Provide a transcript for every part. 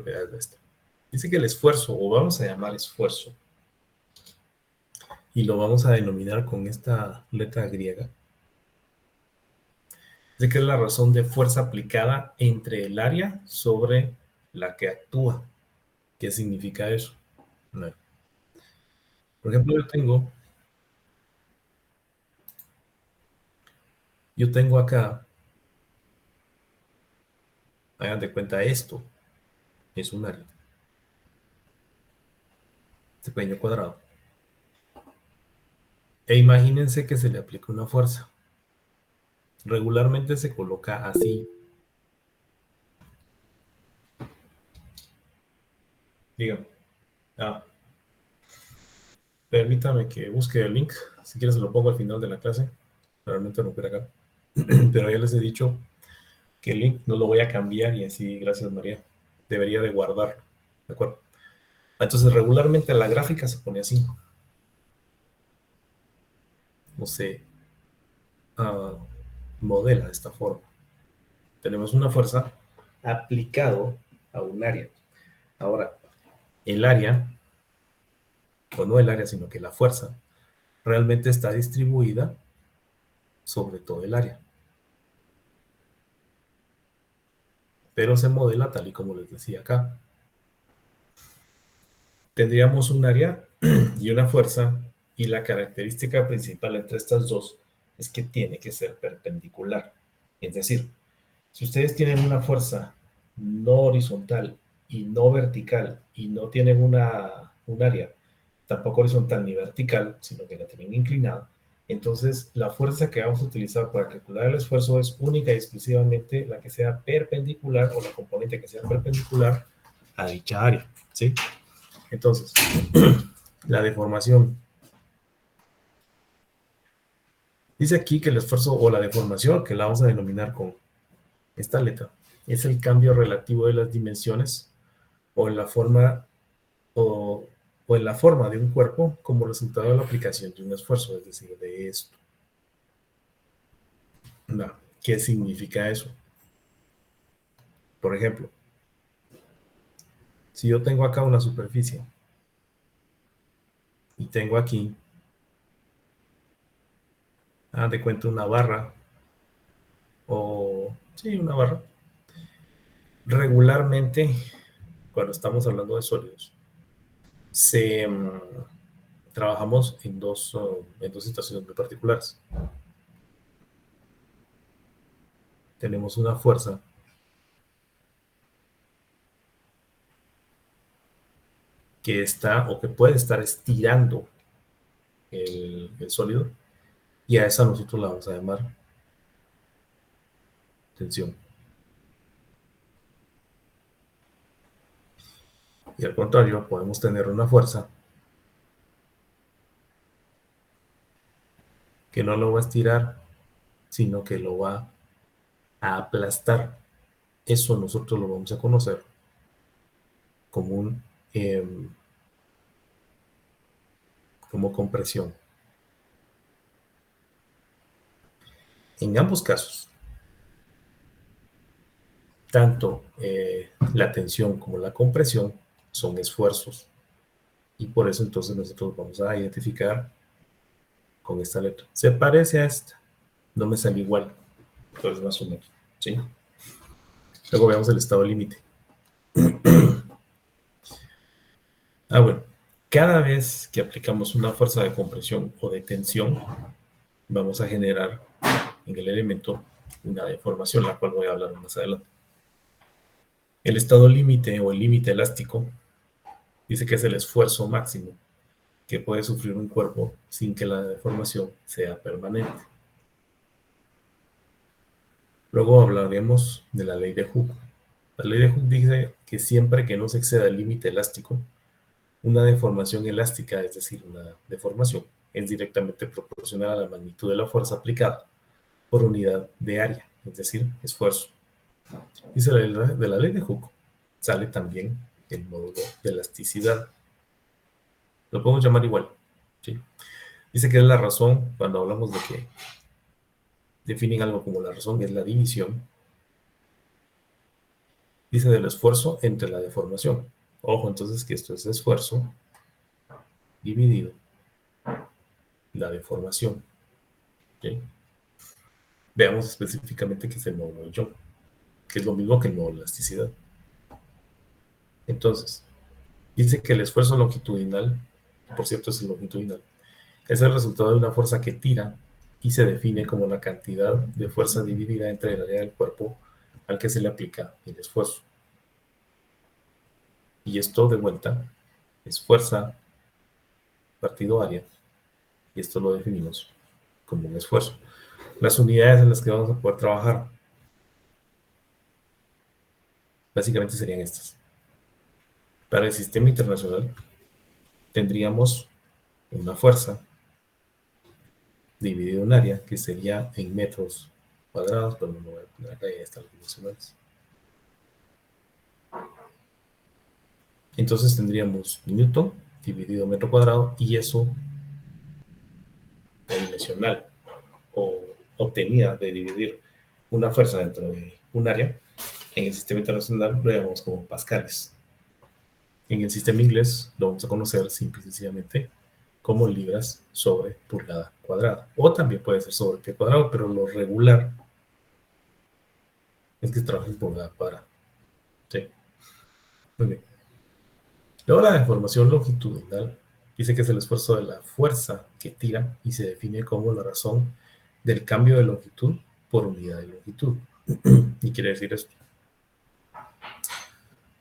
propiedades de esto. Dice que el esfuerzo, o vamos a llamar esfuerzo, y lo vamos a denominar con esta letra griega, dice que es la razón de fuerza aplicada entre el área sobre la que actúa. ¿Qué significa eso? Bueno, por ejemplo, yo tengo acá, hagan de cuenta esto, es un área, este pequeño cuadrado. E imagínense que se le aplica una fuerza. Regularmente se coloca así. Dígame. Ah, permítame que busque el link. Si quieres se lo pongo al final de la clase. Realmente no quiero acá. Pero ya les he dicho que el link no lo voy a cambiar y así, gracias María. Debería de guardarlo. ¿De acuerdo? Entonces regularmente la gráfica se pone así. No sé, modela de esta forma. Tenemos una fuerza aplicado a un área. Ahora, el área, o no el área, sino que la fuerza, realmente está distribuida sobre todo el área. Pero se modela tal y como les decía acá. Tendríamos un área y una fuerza, y la característica principal entre estas dos es que tiene que ser perpendicular. Es decir, si ustedes tienen una fuerza no horizontal y no vertical y no tienen un área tampoco horizontal ni vertical, sino que la tienen inclinada, entonces la fuerza que vamos a utilizar para calcular el esfuerzo es única y exclusivamente la que sea perpendicular o la componente que sea perpendicular a dicha área, ¿sí? Entonces, la deformación. Dice aquí que el esfuerzo o la deformación, que la vamos a denominar con esta letra, es el cambio relativo de las dimensiones o en la forma o, o en la forma de un cuerpo como resultado de la aplicación de un esfuerzo, es decir, de esto. No, ¿qué significa eso? Por ejemplo, si yo tengo acá una superficie y tengo aquí, de cuenta una barra, o sí, una barra, regularmente, cuando estamos hablando de sólidos, trabajamos en dos situaciones muy particulares. Tenemos una fuerza que está o que puede estar estirando el sólido, y a esa nosotros la vamos a llamar tensión. Y al contrario, podemos tener una fuerza que no lo va a estirar, sino que lo va a aplastar. Eso nosotros lo vamos a conocer como como compresión. En ambos casos, tanto la tensión como la compresión son esfuerzos, y por eso entonces nosotros vamos a identificar con esta letra. Se parece a esta, no me sale igual, pero es más o menos, ¿sí? Luego veamos el estado límite. Bueno, cada vez que aplicamos una fuerza de compresión o de tensión, vamos a generar en el elemento una deformación, la cual voy a hablar más adelante. El estado límite o el límite elástico dice que es el esfuerzo máximo que puede sufrir un cuerpo sin que la deformación sea permanente. Luego hablaremos de la ley de Hooke. La ley de Hooke dice que siempre que no se exceda el límite elástico, una deformación elástica, es decir, una deformación, es directamente proporcional a la magnitud de la fuerza aplicada por unidad de área, es decir, esfuerzo. Dice de la ley de Hooke, sale también el módulo de elasticidad. Lo podemos llamar igual, ¿sí? Dice que es la razón, cuando hablamos de que definen algo como la razón, es la división. Dice del esfuerzo entre la deformación. Ojo, entonces que esto es esfuerzo dividido la deformación. ¿Ok? Veamos específicamente qué es el módulo de Young, que es lo mismo que el módulo de elasticidad. Entonces, dice que el esfuerzo longitudinal, por cierto es el longitudinal, es el resultado de una fuerza que tira y se define como la cantidad de fuerza dividida entre el área del cuerpo al que se le aplica el esfuerzo. Y esto de vuelta es fuerza partido área, y esto lo definimos como un esfuerzo. Las unidades en las que vamos a poder trabajar básicamente serían estas. Para el sistema internacional tendríamos una fuerza dividido en área que sería en metros cuadrados, pero no voy a poner acá, ya están los dimensionales. Entonces tendríamos newton dividido metro cuadrado, y eso dimensional o obtenida de dividir una fuerza dentro de un área, en el sistema internacional lo llamamos como pascales. En el sistema inglés lo vamos a conocer simple y sencillamente como libras sobre pulgada cuadrada. O también puede ser sobre pie cuadrado, pero lo regular es que trabaja en pulgada cuadrada. Sí, muy bien. Luego la deformación longitudinal dice que es el esfuerzo de la fuerza que tira y se define como la razón del cambio de longitud por unidad de longitud. Y quiere decir esto.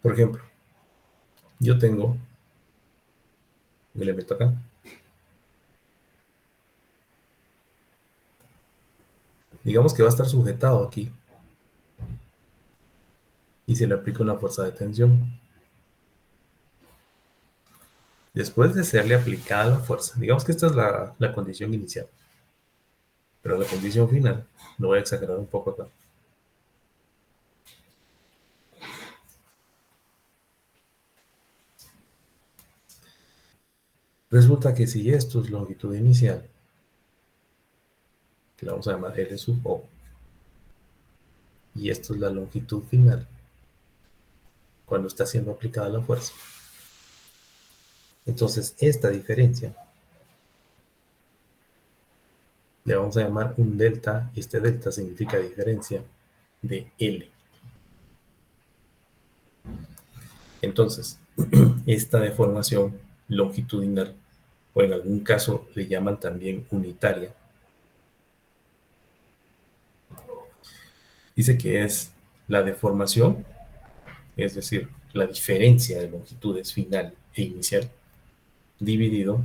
Por ejemplo, yo tengo un elemento acá. Digamos que va a estar sujetado aquí y se le aplica una fuerza de tensión. Después de serle aplicada la fuerza, digamos que esta es la condición inicial, pero la condición final, lo voy a exagerar un poco acá. Resulta que si esto es longitud inicial, que la vamos a llamar L sub O, y esto es la longitud final, cuando está siendo aplicada la fuerza, entonces esta diferencia le vamos a llamar un delta, y este delta significa diferencia de L. Entonces, esta deformación longitudinal, o en algún caso le llaman también unitaria, dice que es la deformación, es decir, la diferencia de longitudes final e inicial, dividido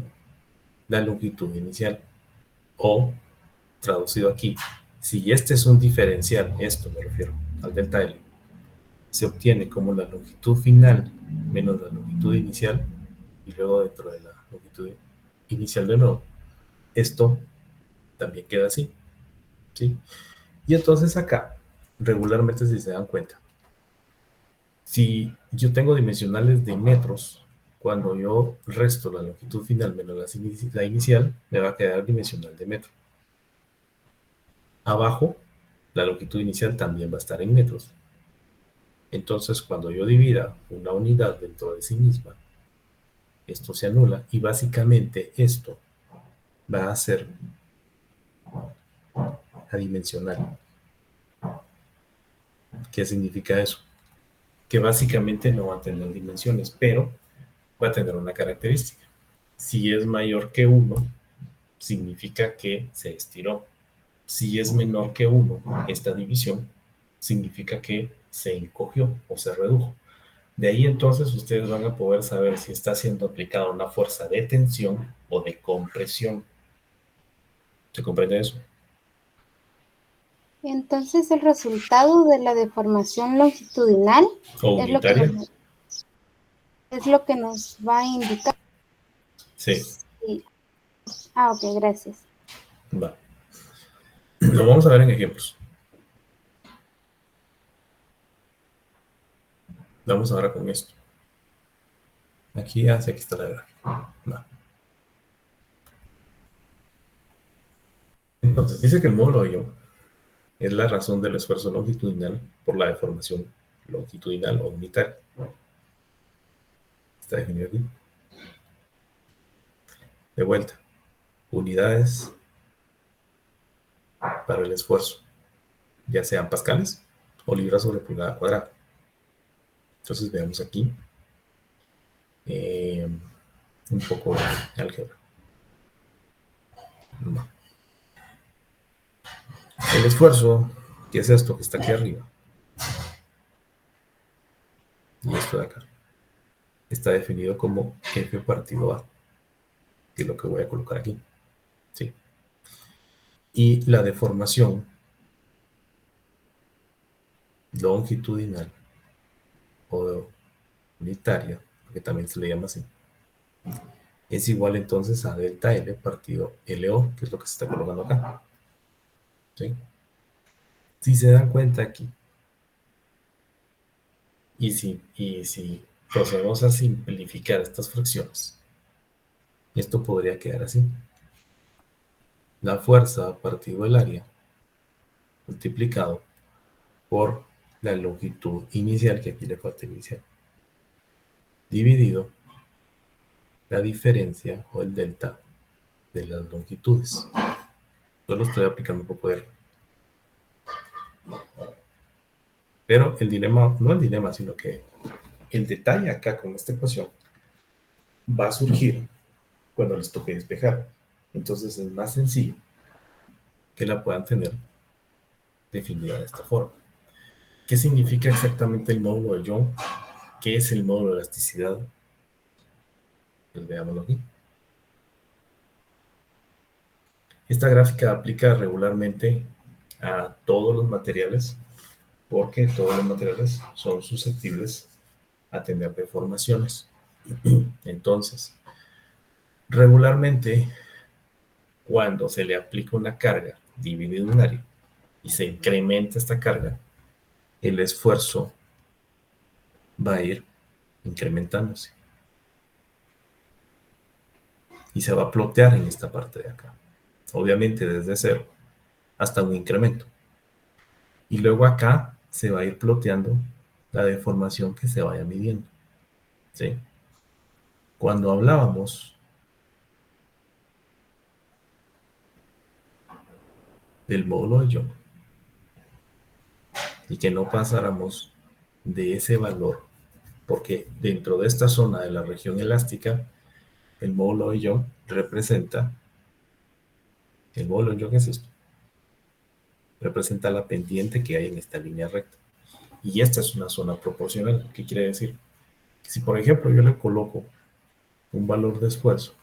la longitud inicial. O, traducido aquí, si este es un diferencial, esto me refiero al delta L, se obtiene como la longitud final menos la longitud inicial, y luego dentro de la longitud inicial de nuevo. Esto también queda así, ¿sí? Y entonces acá, regularmente, si se dan cuenta, si yo tengo dimensionales de metros, cuando yo resto la longitud final menos la inicial, me va a quedar dimensional de metro. Abajo, la longitud inicial también va a estar en metros. Entonces, cuando yo divida una unidad dentro de sí misma, esto se anula, y básicamente esto va a ser adimensional. ¿Qué significa eso? Que básicamente no va a tener dimensiones, pero va a tener una característica. Si es mayor que 1, significa que se estiró. Si es menor que 1, esta división significa que se encogió o se redujo. De ahí entonces ustedes van a poder saber si está siendo aplicada una fuerza de tensión o de compresión. ¿Se comprende eso? Entonces el resultado de la deformación longitudinal ¿O es lo que unitaria? nos va a indicar. Sí. Sí. Ah, ok, gracias. Va. Lo vamos a ver en ejemplos. Vamos ahora con esto. Aquí aquí está la gráfica. Va. Entonces, dice que el módulo de Young es la razón del esfuerzo longitudinal por la deformación longitudinal o unitaria. Está definido aquí. De vuelta, unidades para el esfuerzo, ya sean pascales o libras sobre pulgada cuadrada. Entonces veamos aquí un poco de álgebra. No. El esfuerzo, que es esto que está aquí arriba, y esto de acá, está definido como F partido A, que es lo que voy a colocar aquí. ¿Sí? Y la deformación longitudinal o unitaria, que también se le llama así, es igual entonces a delta L partido LO, que es lo que se está colocando acá. ¿Sí? Si se dan cuenta aquí, y si procedemos a simplificar estas fracciones, esto podría quedar así. La fuerza partido el área multiplicado por la longitud inicial, que aquí le falta inicial, dividido la diferencia o el delta de las longitudes. Yo lo estoy aplicando un poco de... Pero el dilema, no el dilema, sino que el detalle acá con esta ecuación va a surgir cuando les toque despejar. Entonces es más sencillo que la puedan tener definida de esta forma. ¿Qué significa exactamente el módulo de Young? ¿Qué es el módulo de elasticidad? Pues veámoslo aquí. Esta gráfica aplica regularmente a todos los materiales porque todos los materiales son susceptibles a tener deformaciones. Entonces, regularmente, cuando se le aplica una carga dividida en un área y se incrementa esta carga, el esfuerzo va a ir incrementándose y se va a plotear en esta parte de acá. Obviamente desde cero hasta un incremento. Y luego acá se va a ir ploteando la deformación que se vaya midiendo. ¿Sí? Cuando hablábamos del módulo de Young y que no pasáramos de ese valor, porque dentro de esta zona de la región elástica, el módulo de Young representa, el módulo de Young es esto, representa la pendiente que hay en esta línea recta. Y esta es una zona proporcional. ¿Qué quiere decir? Si por ejemplo yo le coloco un valor de esfuerzo,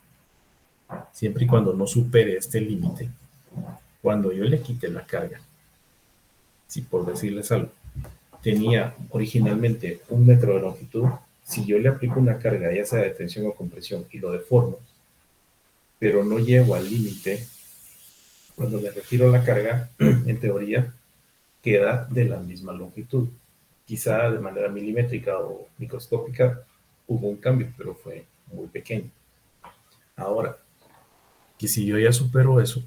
siempre y cuando no supere este límite, cuando yo le quite la carga, si por decirles algo, tenía originalmente 1 metro de longitud, si yo le aplico una carga, ya sea de tensión o compresión, y lo deformo, pero no llego al límite, cuando le retiro la carga, en teoría, queda de la misma longitud. Quizá de manera milimétrica o microscópica hubo un cambio, pero fue muy pequeño. Ahora, que si yo ya supero eso,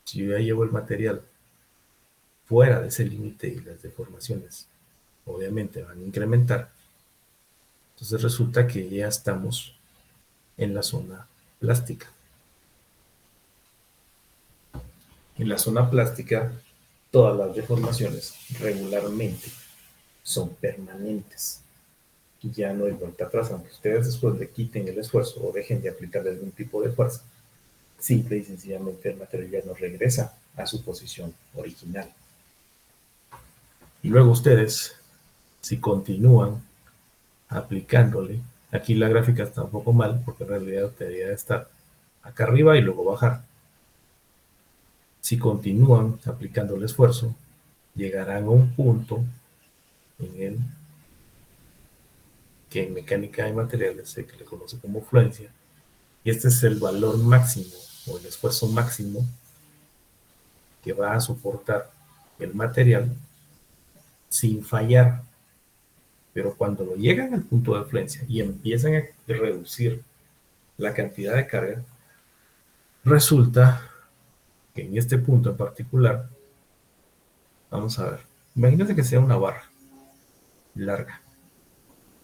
si yo ya llevo el material fuera de ese límite y las deformaciones obviamente van a incrementar, entonces resulta que ya estamos en la zona plástica. En la zona plástica, todas las deformaciones regularmente son permanentes. Y ya no hay vuelta atrás, aunque ustedes después le quiten el esfuerzo o dejen de aplicarle algún tipo de fuerza, simple y sencillamente el material ya no regresa a su posición original. Y luego ustedes, si continúan aplicándole, aquí la gráfica está un poco mal, porque en realidad debería estar acá arriba y luego bajar. Si continúan aplicando el esfuerzo, llegarán a un punto en el que en mecánica de materiales se le conoce como fluencia, y este es el valor máximo o el esfuerzo máximo que va a soportar el material sin fallar. Pero cuando lo llegan al punto de fluencia y empiezan a reducir la cantidad de carga, resulta que en este punto en particular, vamos a ver, imagínense que sea una barra, larga.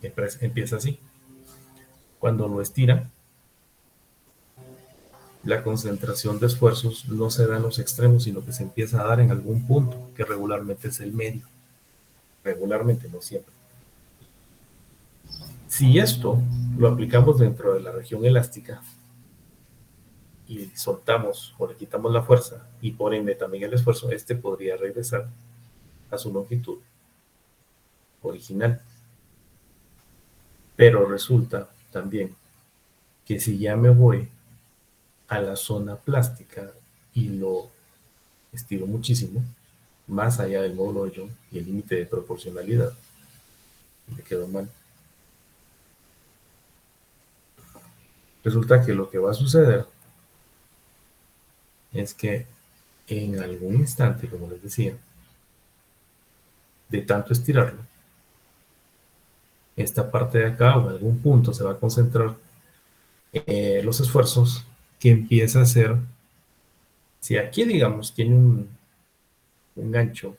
Empieza así. Cuando lo estira, la concentración de esfuerzos no se da en los extremos, sino que se empieza a dar en algún punto, que regularmente es el medio. Regularmente, no siempre. Si esto lo aplicamos dentro de la región elástica y soltamos o le quitamos la fuerza y por ende también el esfuerzo, este podría regresar a su longitud original. Pero resulta también que si ya me voy a la zona plástica y lo estiro muchísimo, más allá del módulo de Young y el límite de proporcionalidad, me quedó mal. Resulta que lo que va a suceder es que en algún instante, como les decía, de tanto estirarlo, esta parte de acá o en algún punto se va a concentrar los esfuerzos que empieza a hacer. Si aquí, digamos, tiene un ancho,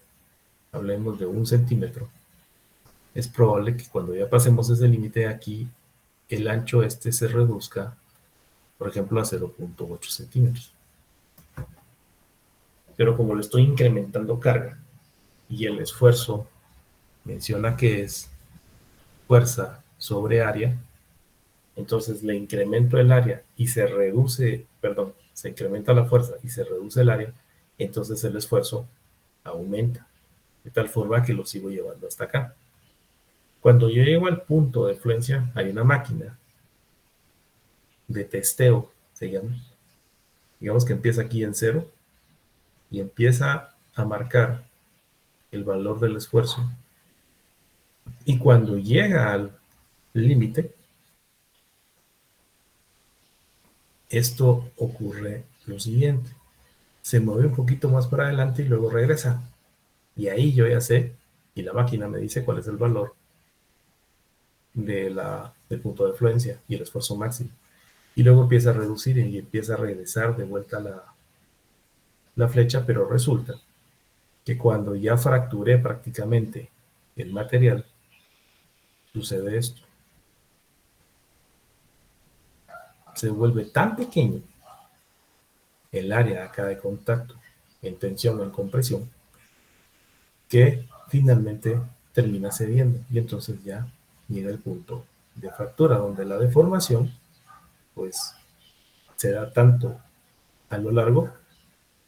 hablemos de 1 centímetro, es probable que cuando ya pasemos ese límite de aquí, el ancho este se reduzca, por ejemplo, a 0.8 centímetros. Pero como le estoy incrementando carga y el esfuerzo menciona que es fuerza sobre área, entonces le incremento el área y se reduce, perdón, se incrementa la fuerza y se reduce el área, entonces el esfuerzo aumenta, de tal forma que lo sigo llevando hasta acá. Cuando yo llego al punto de fluencia, hay una máquina de testeo, se llama. Digamos que empieza aquí en 0 y empieza a marcar el valor del esfuerzo. Y cuando llega al límite, esto ocurre lo siguiente. Se mueve un poquito más para adelante y luego regresa. Y ahí yo ya sé, y la máquina me dice cuál es el valor del punto de fluencia y el esfuerzo máximo. Y luego empieza a reducir y empieza a regresar de vuelta la flecha, pero resulta que cuando ya fracturé prácticamente el material, sucede esto. Se vuelve tan pequeño el área acá de contacto en tensión o en compresión que finalmente termina cediendo y entonces ya llega el punto de fractura donde la deformación pues se da tanto a lo largo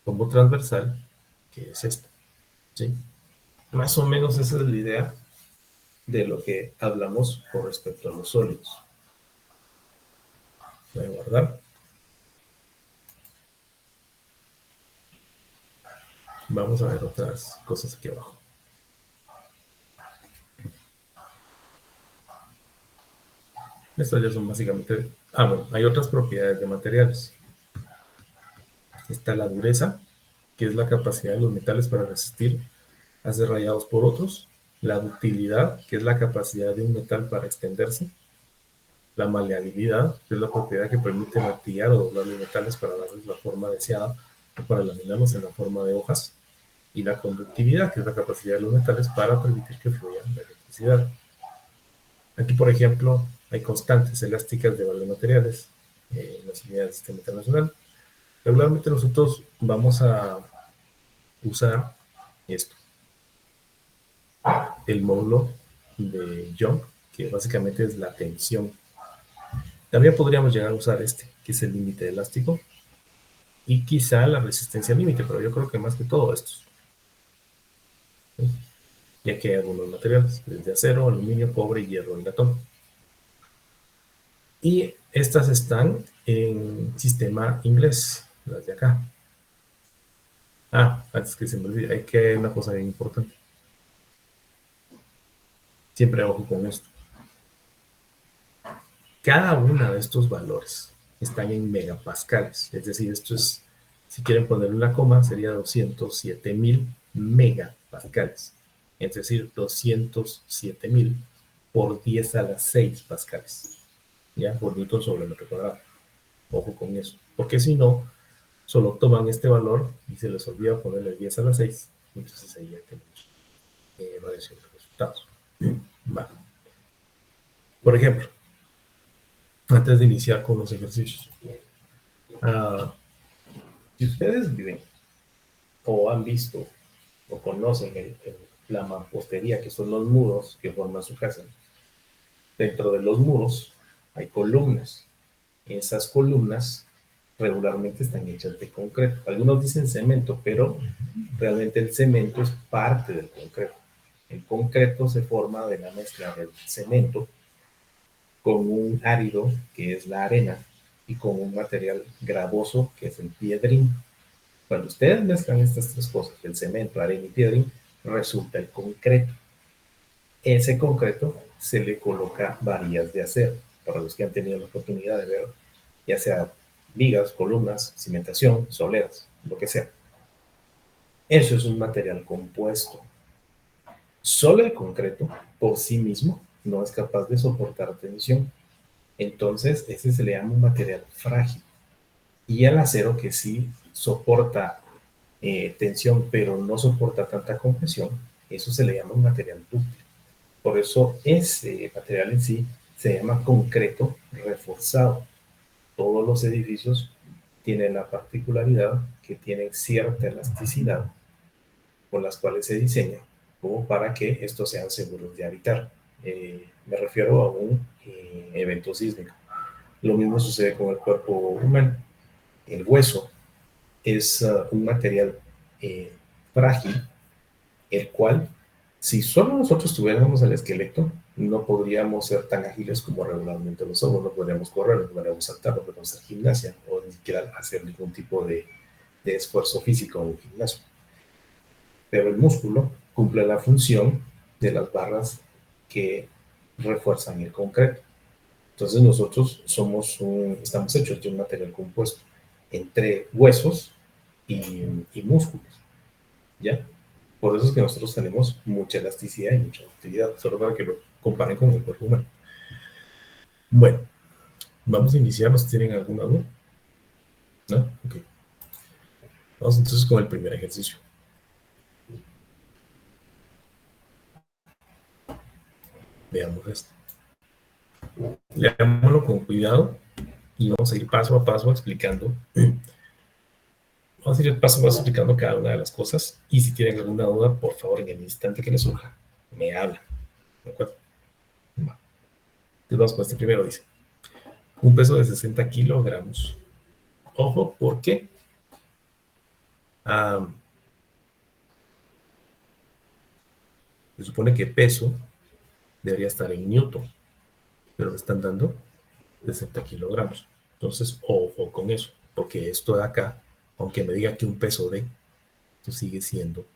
como transversal, que es esta, ¿sí? Más o menos esa es la idea de lo que hablamos con respecto a los sólidos. Voy a guardar. Vamos a ver otras cosas aquí abajo. Estas ya son básicamente... bueno, hay otras propiedades de materiales. Está la dureza, que es la capacidad de los metales para resistir a ser rayados por otros. La ductilidad, que es la capacidad de un metal para extenderse. La maleabilidad, que es la propiedad que permite martillar o doblar los metales para darles la forma deseada o para laminarlos en la forma de hojas. Y la conductividad, que es la capacidad de los metales para permitir que fluya la electricidad. Aquí, por ejemplo, hay constantes elásticas de varios materiales en las unidades del sistema internacional. Regularmente nosotros vamos a usar esto, el módulo de Young, que básicamente es la tensión. También podríamos llegar a usar este, que es el límite elástico, y quizá la resistencia límite, pero yo creo que más que todo estos. ¿Sí? Ya que hay algunos materiales, desde acero, aluminio, cobre, hierro y latón. Y estas están en sistema inglés, las de acá. Antes que se me olvide, hay que una cosa bien importante. Siempre ojo con esto. Cada uno de estos valores están en megapascales, es decir, esto es, si quieren poner una coma, sería 207.000 megapascales, es decir, 207.000 por 10 a la 6 pascales, ya, por newton sobre metro cuadrado. Ojo con eso, porque si no, solo toman este valor y se les olvida ponerle 10 a la 6, entonces ahí ya tenemos variación de resultados. Va. Por ejemplo, antes de iniciar con los ejercicios, ah, si ustedes viven o han visto o conocen la mampostería, que son los muros que forman su casa, dentro de los muros hay columnas. Esas columnas regularmente están hechas de concreto. Algunos dicen cemento, pero realmente el cemento es parte del concreto. El concreto se forma de la mezcla del cemento con un árido, que es la arena, y con un material gravoso, que es el piedrín. Cuando ustedes mezclan estas tres cosas, el cemento, arena y piedrín, resulta el concreto. Ese concreto se le coloca varillas de acero. Para los que han tenido la oportunidad de ver, ya sea vigas, columnas, cimentación, soleras, lo que sea. Eso es un material compuesto. Solo el concreto, por sí mismo, no es capaz de soportar tensión. Entonces, ese se le llama un material frágil. Y el acero, que sí soporta tensión, pero no soporta tanta compresión, eso se le llama un material dúctil. Por eso ese material en sí se llama concreto reforzado. Todos los edificios tienen la particularidad que tienen cierta elasticidad con las cuales se diseña como para que estos sean seguros de habitar. Me refiero a un evento sísmico. Lo mismo sucede con el cuerpo humano. El hueso es un material eh, frágil, el cual, si solo nosotros tuviéramos el esqueleto, no podríamos ser tan ágiles como regularmente lo somos. No podríamos correr, no podríamos saltar, no podríamos hacer gimnasia o ni siquiera hacer ningún tipo de esfuerzo físico en un gimnasio. Pero el músculo cumple la función de las barras que refuerzan el concreto. Entonces nosotros estamos hechos de un material compuesto entre huesos y músculos, ¿ya? Por eso es que nosotros tenemos mucha elasticidad y mucha ductilidad, solo para que lo comparen con el cuerpo humano. Bueno, vamos a iniciar, ¿nos tienen alguna duda? ¿No? Ok. Vamos entonces con el primer ejercicio. Veamos esto. Leámoslo con cuidado y vamos a ir paso a paso explicando. Vamos a ir paso a paso explicando cada una de las cosas. Y si tienen alguna duda, por favor, en el instante que les surja, me hablan. ¿De acuerdo? Va. Entonces vamos con este primero. Dice: un peso de 60 kilogramos. Ojo, ¿por qué? Se supone que peso debería estar en newton, pero me están dando 60 kilogramos. Entonces, ojo con eso, porque esto de acá, aunque me diga que un peso de, esto sigue siendo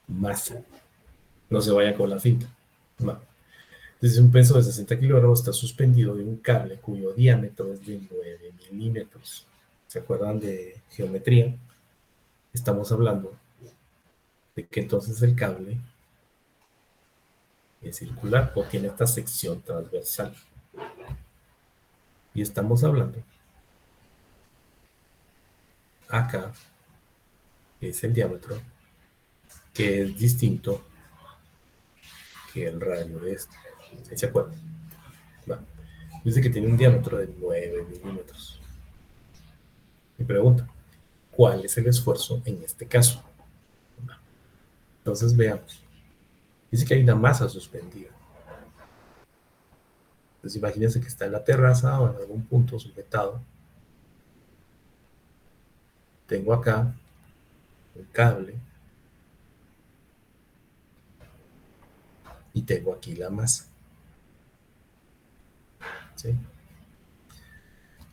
masa. No se vaya con la finta. Va. Entonces, un peso de 60 kilogramos está suspendido de un cable cuyo diámetro es de 9 milímetros. ¿Se acuerdan de geometría? Estamos hablando de que entonces el cable es circular o tiene esta sección transversal. Y estamos hablando acá, es el diámetro, que es distinto que el radio de este. ¿Sí se acuerdan? Va. Dice que tiene un diámetro de 9 milímetros. Mi pregunta: ¿cuál es el esfuerzo en este caso? Va. Entonces veamos. Dice que hay una masa suspendida. Entonces imagínense que está en la terraza o en algún punto sujetado. Tengo acá un cable y tengo aquí la masa. ¿Sí?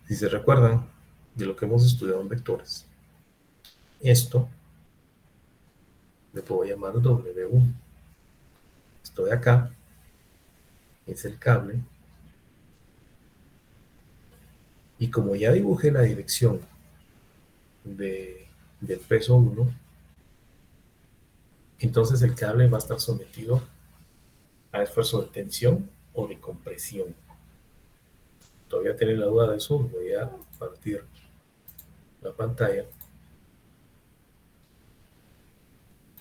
Si se recuerdan de lo que hemos estudiado en vectores, esto le puedo llamar W1. Esto de acá es el cable. Y como ya dibujé la dirección del peso 1, entonces el cable va a estar sometido a esfuerzo de tensión o de compresión. Todavía tienen la duda de eso, voy a partir la pantalla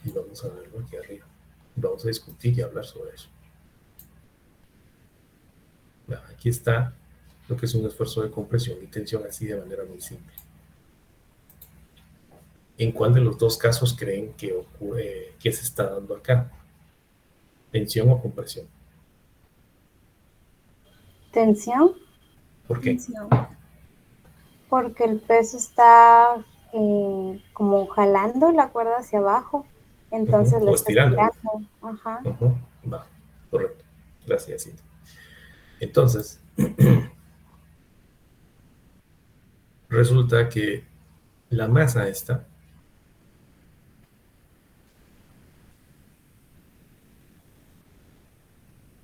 y vamos a verlo aquí arriba. Vamos a discutir y hablar sobre eso. Aquí está lo que es un esfuerzo de compresión y tensión, así de manera muy simple. ¿En cuál de los dos casos creen que ocurre, que se está dando acá? ¿Tensión o compresión? Tensión, ¿Por qué? porque el peso está como jalando la cuerda hacia abajo, entonces lo O está estirando. estirando. Ajá. Va, correcto. Gracias, Cintia. Entonces, resulta que la masa esta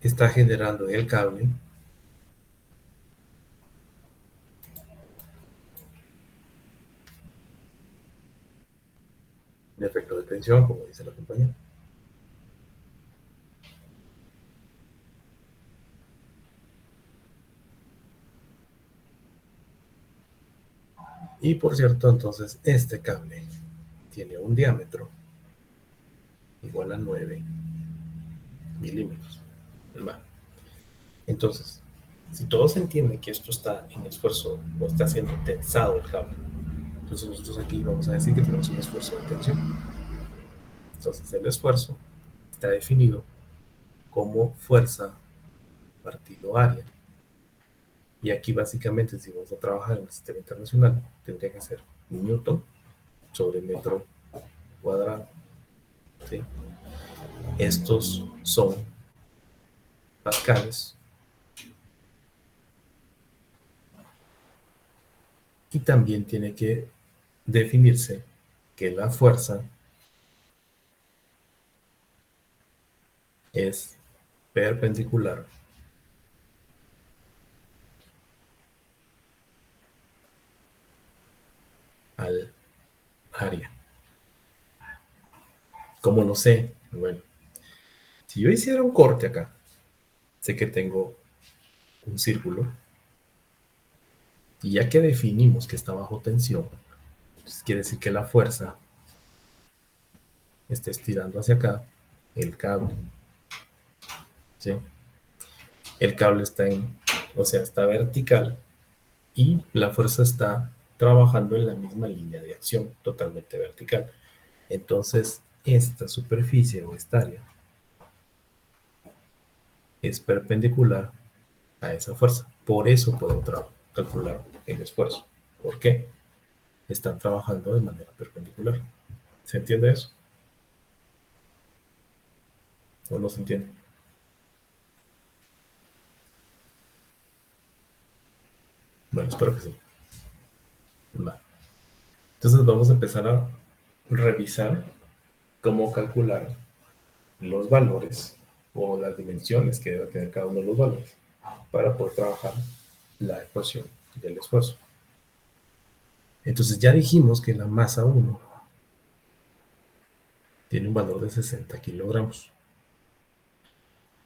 está generando en el cable un efecto de tensión, como dice la compañía. Y por cierto, entonces, este cable tiene un diámetro igual a 9 milímetros. Va. Entonces, si todos entienden que esto está en esfuerzo o está siendo tensado el cable, entonces nosotros aquí vamos a decir que tenemos un esfuerzo de tensión. Entonces el esfuerzo está definido como fuerza partido área. Y aquí básicamente, si vamos a trabajar en el sistema internacional, tendría que ser newton sobre metro cuadrado. ¿Sí? Estos son pascales. Y también tiene que definirse que la fuerza es perpendicular al área. ¿Cómo lo sé? Bueno, si yo hiciera un corte acá, sé que tengo un círculo, y ya que definimos que está bajo tensión, pues quiere decir que la fuerza está estirando hacia acá el cable. ¿Sí? El cable está está vertical y la fuerza está trabajando en la misma línea de acción, totalmente vertical. Entonces, esta superficie o esta área es perpendicular a esa fuerza. Por eso puedo calcular el esfuerzo. ¿Por qué? Están trabajando de manera perpendicular. ¿Se entiende eso? ¿O no se entiende? Bueno, espero que sí. Va. Entonces vamos a empezar a revisar cómo calcular los valores o las dimensiones que debe tener cada uno de los valores para poder trabajar la ecuación del esfuerzo. Entonces ya dijimos que la masa 1 tiene un valor de 60 kilogramos.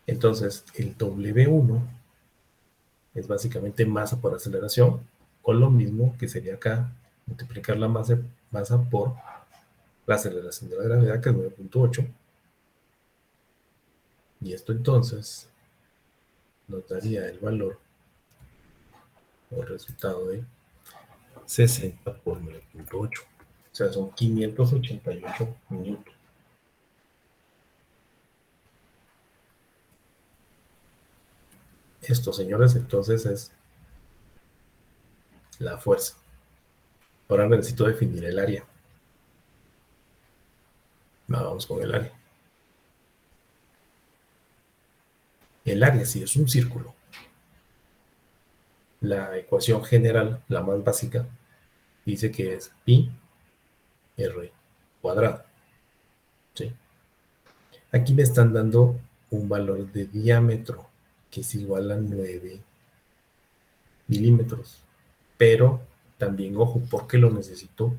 Entonces el W1 es básicamente masa por aceleración, con lo mismo que sería acá multiplicar la masa por la aceleración de la gravedad, que es 9.8. Y esto entonces nos daría el valor o el resultado de 60 por 9.8. O sea, son 588 minutos. Esto, señores, entonces es la fuerza. Ahora necesito definir el área. Vamos con el área. El área, si es un círculo, la ecuación general, la más básica, dice que es pi r cuadrado. ¿Sí? Aquí me están dando un valor de diámetro que es igual a 9 milímetros. Pero también, ojo, porque lo necesito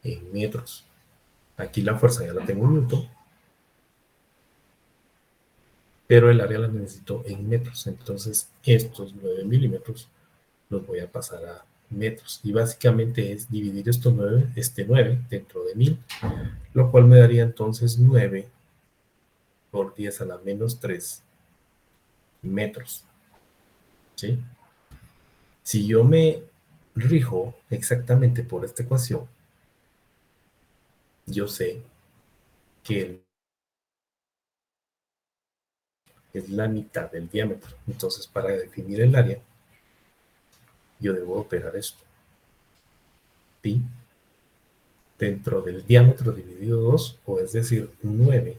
en metros. Aquí la fuerza ya la tengo en newton, pero el área la necesito en metros. Entonces, estos 9 milímetros los voy a pasar a metros. Y básicamente es dividir este 9 dentro de 1000, lo cual me daría entonces 9 por 10 a la menos 3 metros. ¿Sí? Si yo me rijo exactamente por esta ecuación, yo sé que es la mitad del diámetro. Entonces, para definir el área, yo debo operar esto. Pi dentro del diámetro dividido 2, o es decir, 9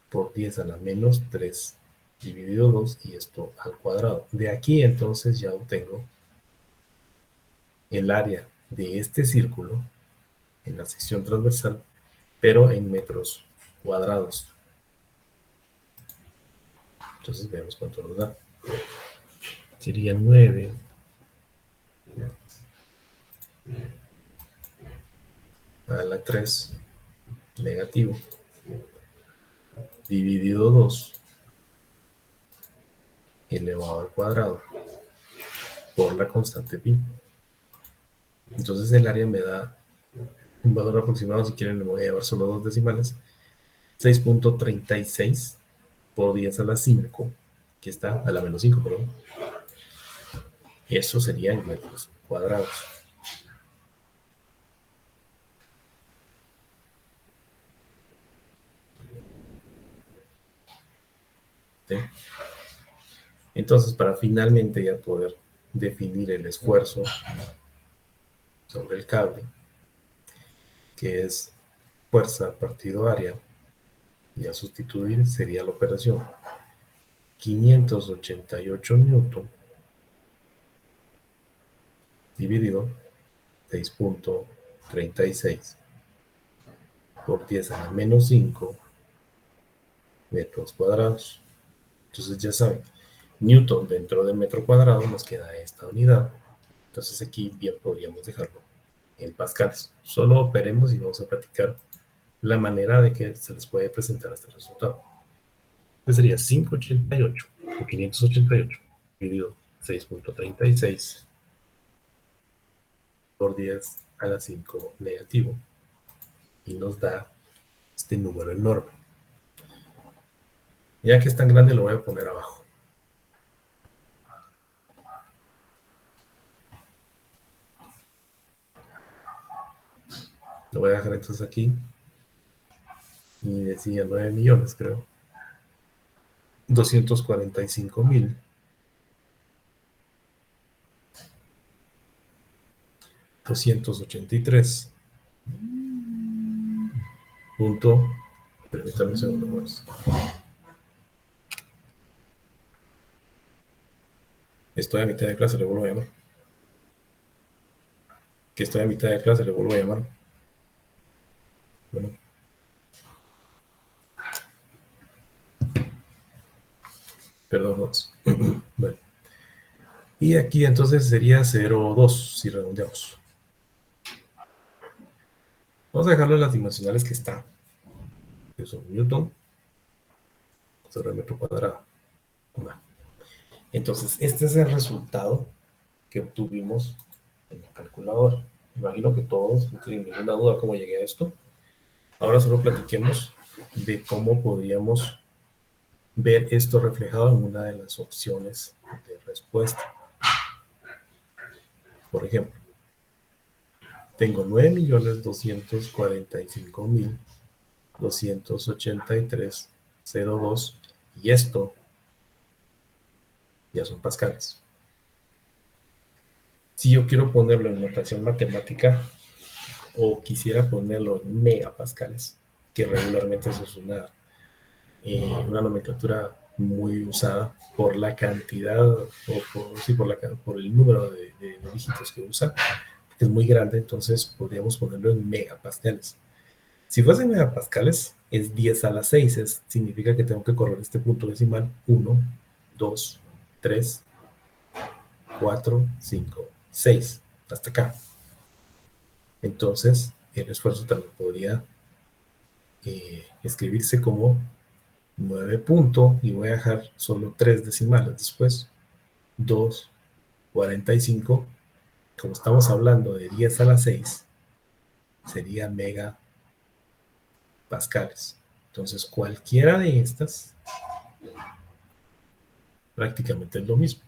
por 10 a la menos 3 dividido 2, y esto al cuadrado. De aquí entonces ya obtengo el área de este círculo en la sección transversal, pero en metros cuadrados. Entonces veamos cuánto nos da. Sería 9 a la 3 negativo dividido 2 elevado al cuadrado por la constante pi. Entonces el área me da un valor aproximado, si quieren le voy a llevar solo dos decimales, 6.36 por 10 a la 5, que está a la menos 5, perdón. Eso sería en metros cuadrados. ¿Sí? Entonces, para finalmente ya poder definir el esfuerzo sobre el cable, que es fuerza partido área, y a sustituir sería la operación 588 newton dividido 6.36 por 10 a la menos 5 metros cuadrados. Entonces ya saben, newton dentro del metro cuadrado nos queda esta unidad. Entonces aquí bien podríamos dejarlo en pascales. Solo operemos y vamos a practicar la manera de que se les puede presentar este resultado. Entonces sería 588 o 588 dividido 6.36 por 10 a la 5 negativo, y nos da este número enorme. Ya que es tan grande, lo voy a poner abajo. Lo voy a dejar entonces aquí. Y decía 9 millones, creo. 245.000. 283. Punto. Permítame un segundo más. Estoy a mitad de clase, le vuelvo a llamar. Que estoy a mitad de clase, le vuelvo a llamar. Bueno. Perdón, bueno. Y aquí entonces sería 0,2 si redondeamos. Vamos a dejarlo en las dimensionales que está, que son newton sobre el metro cuadrado. Bueno. Entonces, este es el resultado que obtuvimos en la calculadora. Imagino que todos no tienen ninguna duda cómo llegué a esto. Ahora solo platiquemos de cómo podríamos ver esto reflejado en una de las opciones de respuesta. Por ejemplo, tengo 9.245.283,02, y esto ya son pascales. Si yo quiero ponerlo en notación matemática, o quisiera ponerlo en megapascales, que regularmente eso es una nomenclatura muy usada por la cantidad, o por el número de dígitos que usa, que es muy grande, entonces podríamos ponerlo en megapascales. Si fuese en megapascales, es 10 a la 6, significa que tengo que correr este punto decimal 1, 2, 3, 4, 5, 6, hasta acá. Entonces, el esfuerzo también podría escribirse como 9 punto, y voy a dejar solo 3 decimales después, 2, 45, como estamos hablando de 10 a la 6, sería megapascales. Entonces, cualquiera de estas prácticamente es lo mismo.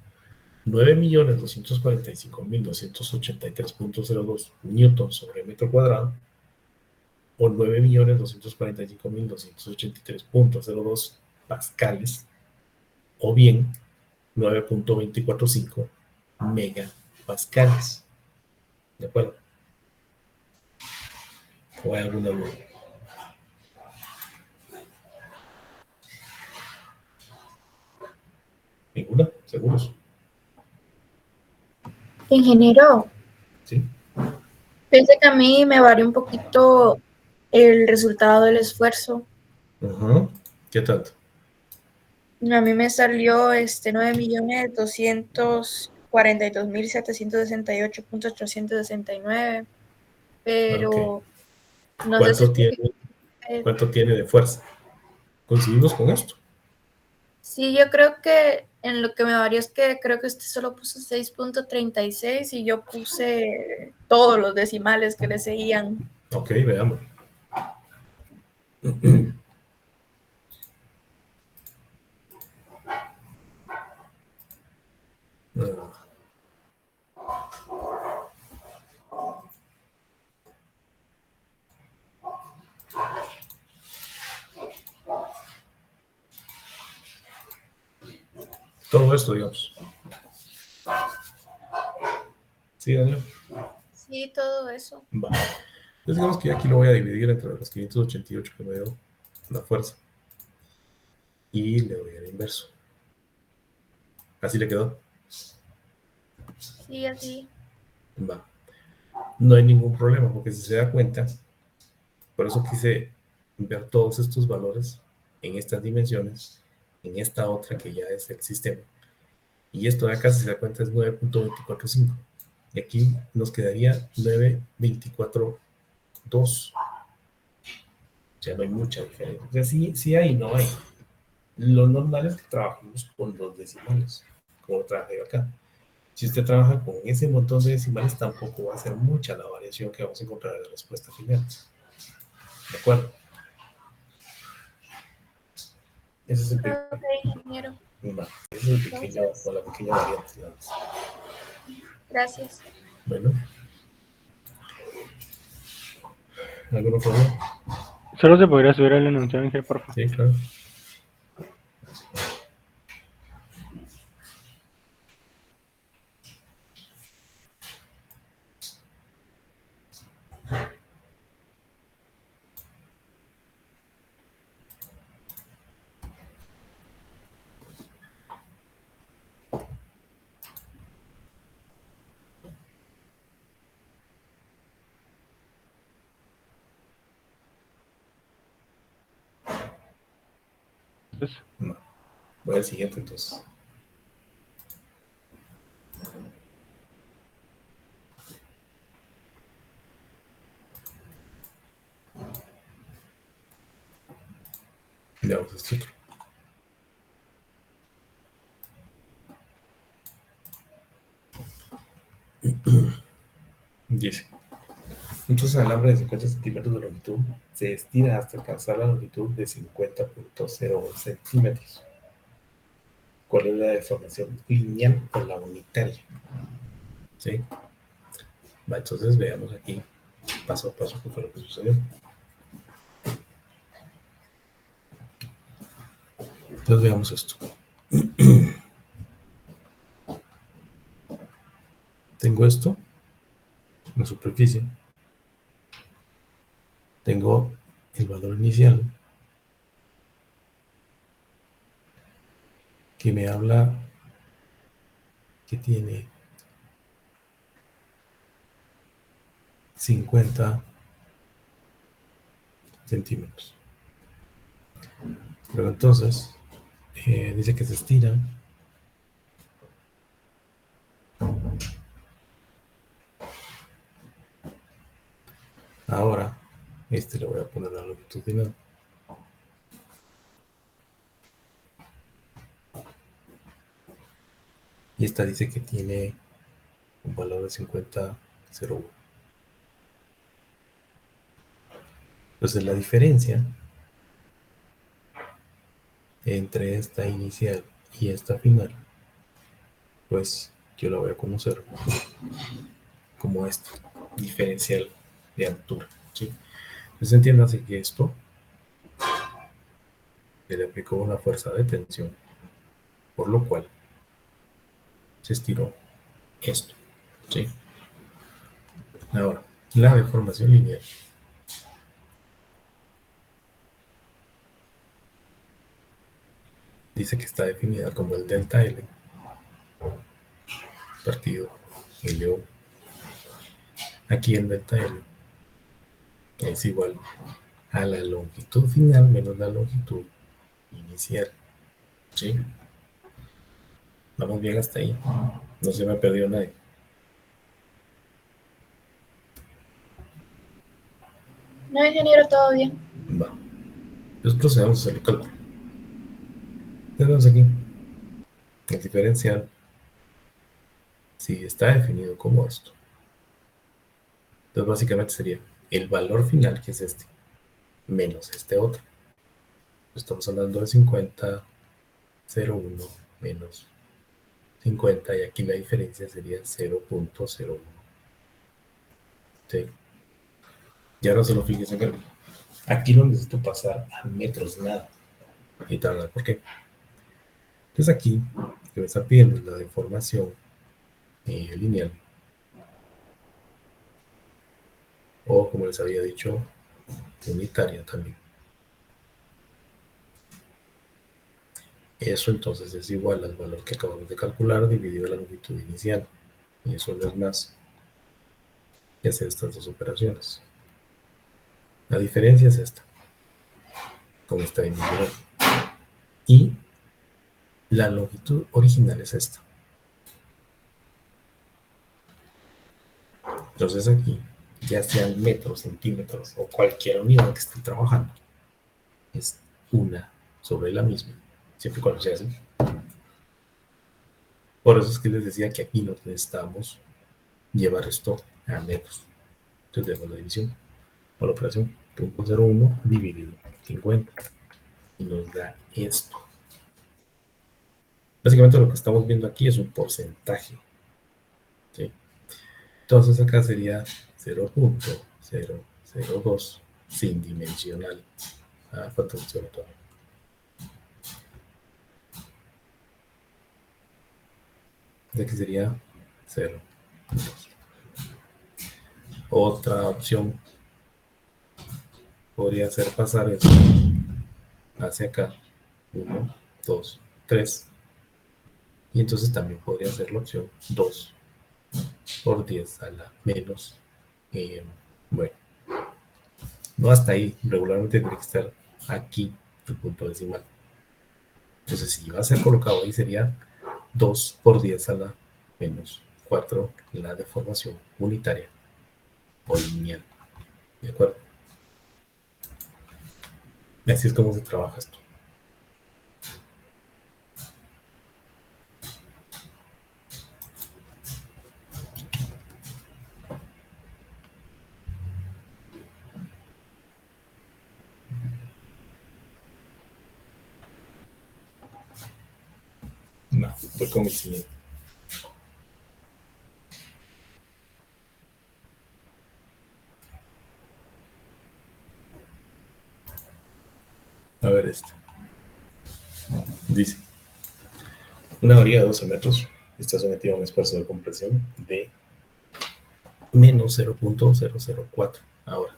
9.245.283.02 newtons sobre metro cuadrado o 9.245.283.02 pascales o bien 9.245 megapascales. ¿De acuerdo? ¿O hay alguna duda? ¿Ninguna? ¿Seguros? Ingeniero, ¿Sí? fíjese que a mí me varía un poquito el resultado del esfuerzo. Ajá. ¿Qué tanto? A mí me salió 9.242.768.869, Ok. pero no sé si ¿Cuánto es tiene, que- cuánto tiene de fuerza? Coincidimos con esto. sí, yo creo que en lo que me varía es que creo que usted solo puso 6.36 y yo puse todos los decimales que le seguían. Ok, veamos. Ah, todo esto, digamos. Sí, Daniel. Sí, todo eso. Va. Entonces digamos que aquí lo voy a dividir entre los 588 que me dio la fuerza. Y le doy al inverso. Así le quedó. Sí, así. Va. No hay ningún problema porque si se da cuenta, por eso quise ver todos estos valores en estas dimensiones, en esta otra que ya es el sistema. Y esto de acá, si se da cuenta, es 9.245. Y aquí nos quedaría 9.242. O sea, no hay mucha diferencia. O sea, sí hay, no hay. Lo normal es que trabajemos con los decimales, como trabajé acá. Si usted trabaja con ese montón de decimales, tampoco va a ser mucha la variación que vamos a encontrar en la respuesta final. ¿De acuerdo? Ese es el pequeño, Ok, ingeniero. ese es el pequeño, Entonces, o la pequeña variante. gracias. Bueno, ¿alguna problema? Solo se podría subir el enunciado en G, por favor. Sí, claro. Entonces, No. Voy al siguiente entonces. Veamos este otro. Dice, un trozo de alambre de 50 centímetros de longitud se estira hasta alcanzar la longitud de 50.01 centímetros. ¿Cuál es la deformación lineal o la unitaria? ¿Sí? Va, entonces veamos aquí paso a paso qué fue lo que sucedió. Entonces veamos esto. Tengo esto, la superficie. Tengo el valor inicial que me habla que tiene 50 centímetros. Luego entonces dice que se estira. Ahora, le voy a poner la longitudinal. Y esta dice que tiene un valor de 50,01. Entonces la diferencia entre esta inicial y esta final, pues yo la voy a conocer como esto, diferencial de altura, ¿sí? Entonces entiéndase que esto se le aplicó una fuerza de tensión, por lo cual se estiró esto, ¿sí? Ahora, la deformación lineal. Dice que está definida como el delta L partido LO. Aquí el delta L es igual a la longitud final menos la longitud inicial, ¿sí? Vamos bien hasta ahí. No se me ha perdido nadie. No, ingeniero, todo bien. Va. Entonces procedemos a hacer el cálculo. Tenemos aquí el diferencial. Si está definido como esto, entonces básicamente sería el valor final, que es este, menos este otro. Estamos hablando de 50, 0,1 menos 50, y aquí la diferencia sería 0,01. ¿Sí? Y ahora solo fíjense que aquí no necesito pasar a metros nada. Y tal, ¿por qué? Entonces aquí lo que me está pidiendo es la deformación lineal, o como les había dicho, unitaria también. Eso entonces es igual al valor que acabamos de calcular dividido la longitud inicial. Y eso no es más que hacer estas dos operaciones. La diferencia es esta, con esta dimensión. Y la longitud original es esta. Entonces aquí, ya sean metros, centímetros o cualquier unidad que esté trabajando, es una sobre la misma, siempre y cuando sea así. Por eso es que les decía que aquí nos necesitamos llevar esto a metros. Entonces demos la división o la operación 0,01 dividido 50 y nos da esto. Básicamente lo que estamos viendo aquí es un porcentaje, ¿sí? Entonces acá sería 0,002 sin dimensional. Falta un cero todavía. De aquí sería 0. Otra opción podría ser pasar esto hacia acá. 1, 2, 3. Y entonces también podría ser la opción 2 por 10 a la menos. Bueno, no hasta ahí. Regularmente tiene que estar aquí el punto decimal. Entonces, si va a ser colocado ahí, sería 2 por 10 a la menos 4 la deformación unitaria o lineal. ¿De acuerdo? Y así es como se trabaja esto. No, voy con el siguiente. A ver esto. Dice, una varilla de 12 metros está sometida a un esfuerzo de compresión de menos 0,004. Ahora,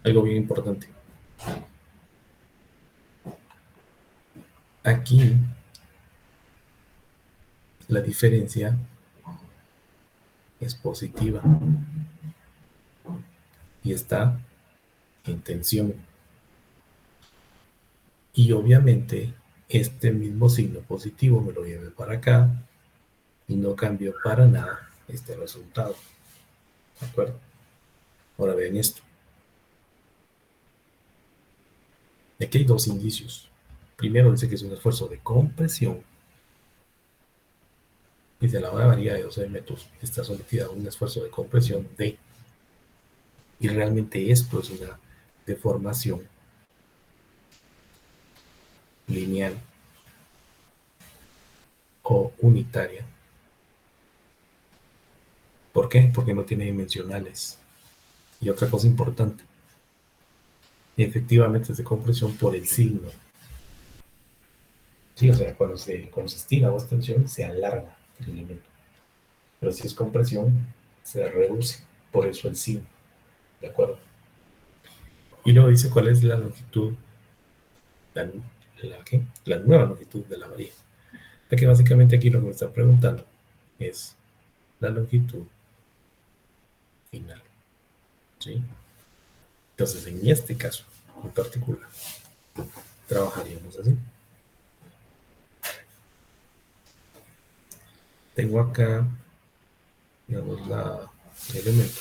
algo bien importante. Aquí la diferencia es positiva y está en tensión. Y obviamente este mismo signo positivo me lo llevé para acá y no cambió para nada este resultado. ¿De acuerdo? Ahora vean esto. Aquí hay dos indicios. Primero dice que es un esfuerzo de compresión. Dice, la varilla de 12 metros está sometida a un esfuerzo de compresión D. Y realmente esto es una deformación lineal o unitaria. ¿Por qué? Porque no tiene dimensionales. Y otra cosa importante, efectivamente es de compresión por el signo. Sí, o sea, cuando se estira o extensión, se alarga el elemento. Pero si es compresión, se reduce. Por eso el signo. ¿De acuerdo? Y luego dice cuál es la longitud, ¿qué? La nueva longitud de la varilla. Ya que básicamente aquí lo que me está preguntando es la longitud final. ¿Sí? Entonces, en este caso en particular, trabajaríamos así. Tengo acá, digamos, el elemento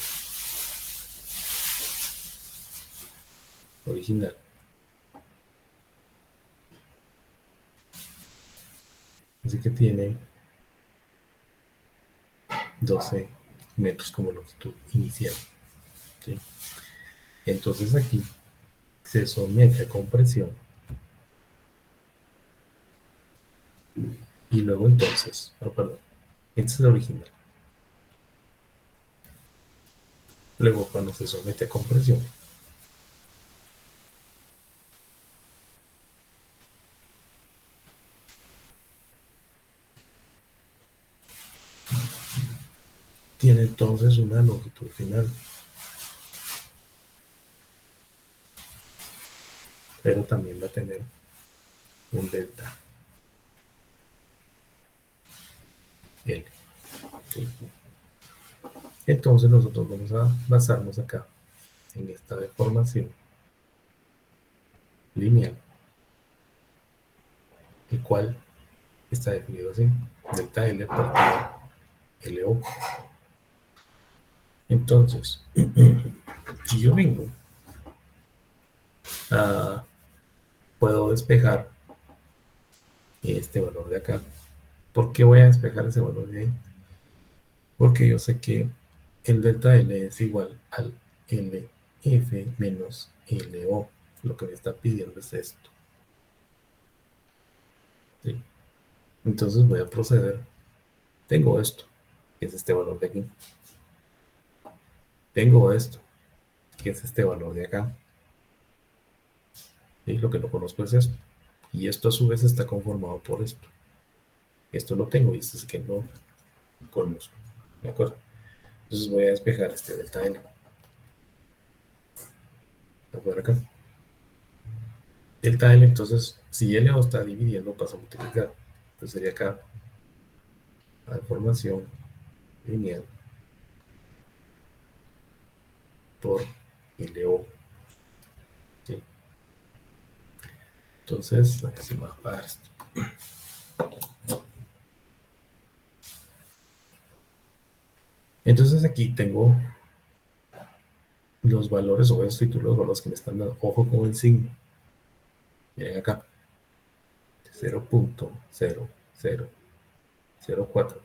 original. Así que tiene 12 metros como longitud inicial. ¿Sí? Entonces aquí se somete a compresión y luego entonces, perdón, este es el original. Luego cuando se somete a compresión, tiene entonces una longitud final. Pero también va a tener un delta L. ¿Sí? Entonces nosotros vamos a basarnos acá en esta deformación lineal, el cual está definido así, delta L partido LO. Entonces, si yo vengo puedo despejar este valor de acá. ¿Por qué voy a despejar ese valor de ahí? Porque yo sé que el delta L es igual al LF menos LO. Lo que me está pidiendo es esto. ¿Sí? Entonces voy a proceder. Tengo esto, que es este valor de aquí. Tengo esto, que es este valor de acá. Y lo que no conozco es esto. Y esto a su vez está conformado por esto. Esto lo tengo y esto es que no conozco. ¿De acuerdo? Entonces voy a despejar este delta L. Lo voy a acá. Delta L, entonces, si LO está dividiendo, pasa a multiplicar. Entonces sería acá la deformación lineal por LO. ¿Sí? Entonces, aquí se me va a apagar esto. Entonces aquí tengo los valores, o esto y tú los valores que me están dando. Ojo con el signo. Miren acá. 0.0004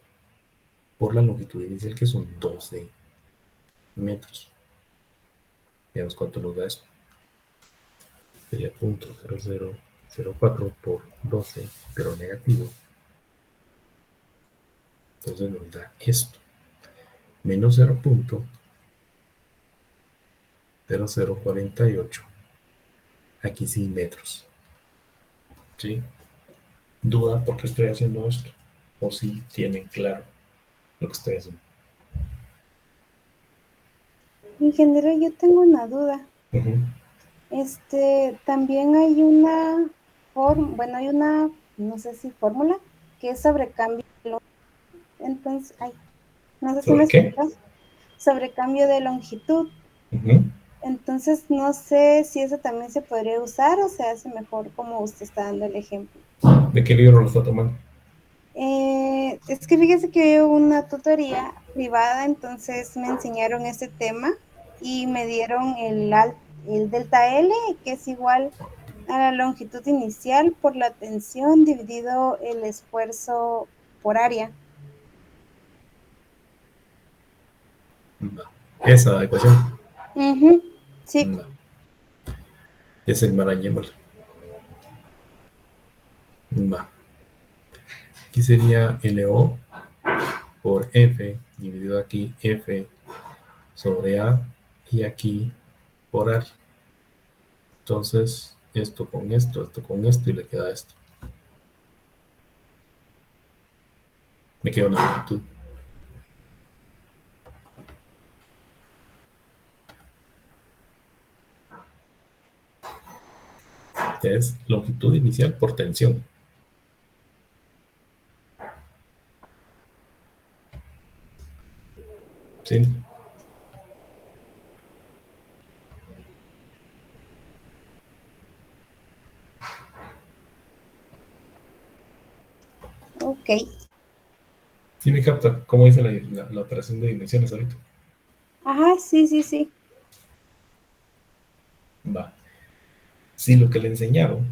por la longitud inicial, que son 12 metros. Veamos cuánto nos da esto. Sería 0.0004 por 12, pero negativo. Entonces nos da esto. Menos 0.0048. Aquí sí metros. ¿Sí? ¿Duda por qué estoy haciendo esto? O si tienen claro lo que estoy haciendo. Ingeniero, yo tengo una duda. También hay una hay una, no sé si fórmula, que es sobre cambio de longitud. Entonces, no sé si me explicas. Sobre cambio de longitud. Entonces, no sé si eso también se podría usar o se hace mejor como usted está dando el ejemplo. ¿De qué libro lo está tomando? Es que fíjese que yo una tutoría privada, entonces me enseñaron este tema y me dieron el delta L, que es igual a la longitud inicial por la tensión dividido el esfuerzo por área. No. Esa ecuación. Sí. No. Es el Marañémol. Va. Aquí sería LO por F, dividido aquí F sobre A, y aquí por A. Entonces, esto con esto con esto, y le queda esto. Me queda una longitud. Es longitud inicial por tensión. ¿Sí? Ok. Sí, me capta. ¿Cómo dice la operación de dimensiones ahorita? Ajá, sí, sí, sí. Va. Si lo que le enseñaron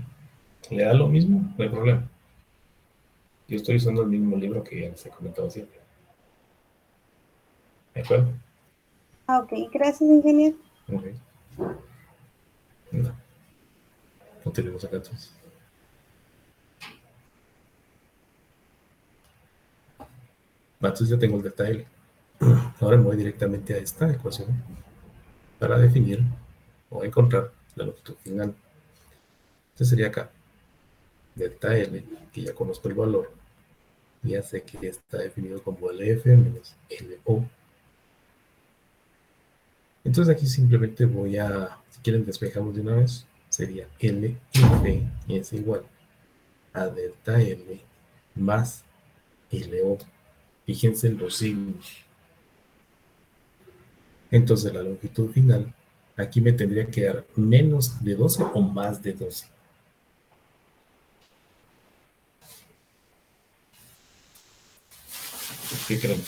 le da lo mismo, no hay problema. Yo estoy usando el mismo libro que ya les he comentado siempre. ¿De acuerdo? Ah, ok, gracias, ingeniero. Ok. No, no tenemos acá entonces. Va, entonces ya tengo el delta L. Ahora me voy directamente a esta ecuación para definir o encontrar la longitud final. Entonces sería acá, delta L, que ya conozco el valor, ya sé que está definido como LF menos LO. Entonces aquí simplemente voy a, si quieren despejamos de una vez, sería LF es igual a delta L más LO. Fíjense en los signos. Entonces la longitud final, aquí me tendría que dar menos de 12 o más de 12. ¿Qué creen?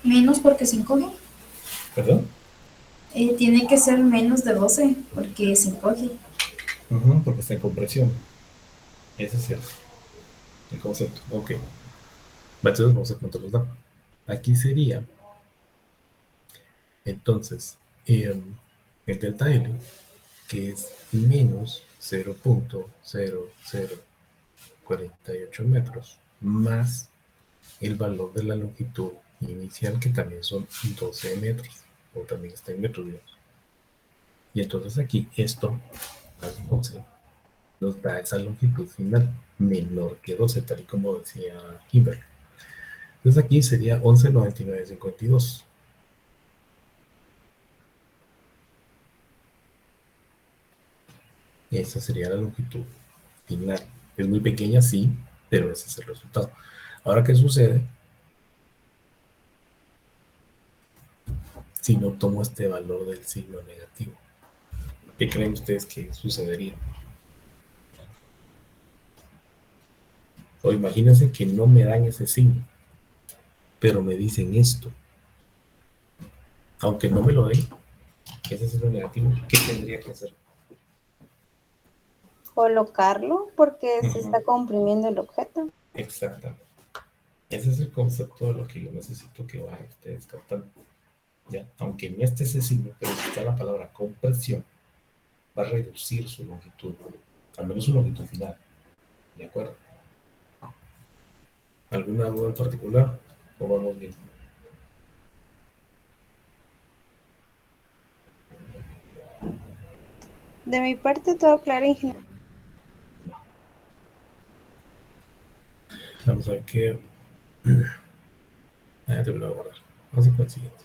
Menos porque se encoge. ¿Perdón? Tiene que ser menos de 12 porque se encoge. Porque está en compresión. Ese es el concepto. Ok. Entonces vamos a ver cuánto nos da. Aquí sería, entonces, el delta L, que es menos 0.0048 metros, más el valor de la longitud inicial, que también son 12 metros, o también está en metros, digamos. Y entonces aquí esto, más 12, nos da esa longitud final menor que 12, tal y como decía Kimber. Entonces aquí sería 11,99,52. Esa sería la longitud final. Es muy pequeña, sí, pero ese es el resultado. Ahora, ¿qué sucede si no tomo este valor del signo negativo? ¿Qué creen ustedes que sucedería? O imagínense que no me dan ese signo, pero me dicen esto. Aunque no me lo den, ese signo negativo, ¿qué tendría que hacer? Colocarlo porque se Ujú. está comprimiendo el objeto. Exactamente. Ese es el concepto de lo que yo necesito que vayan ustedes captando. ¿Ya? Aunque no esté ese signo, pero si está la palabra compresión, va a reducir su longitud, al menos su longitud final. ¿De acuerdo? ¿Alguna duda en particular? ¿O vamos bien? De mi parte, todo claro, ingeniero. Vamos a ver qué. Ah, ya te lo voy a guardar. Vamos a ver con el siguiente.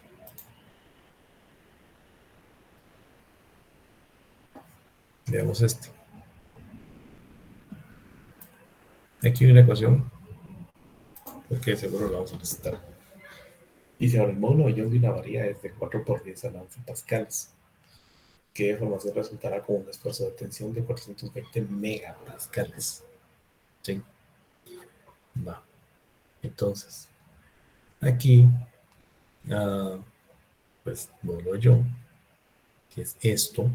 Veamos este. Aquí hay una ecuación, porque seguro la vamos a necesitar. Dice ahora el módulo de Young de una varilla es de 4 por 10 a la 11 pascales, que de formación resultará con un esfuerzo de tensión de 420 megapascales. ¿Sí? Va. Entonces, aquí, pues, módulo Young, que es esto,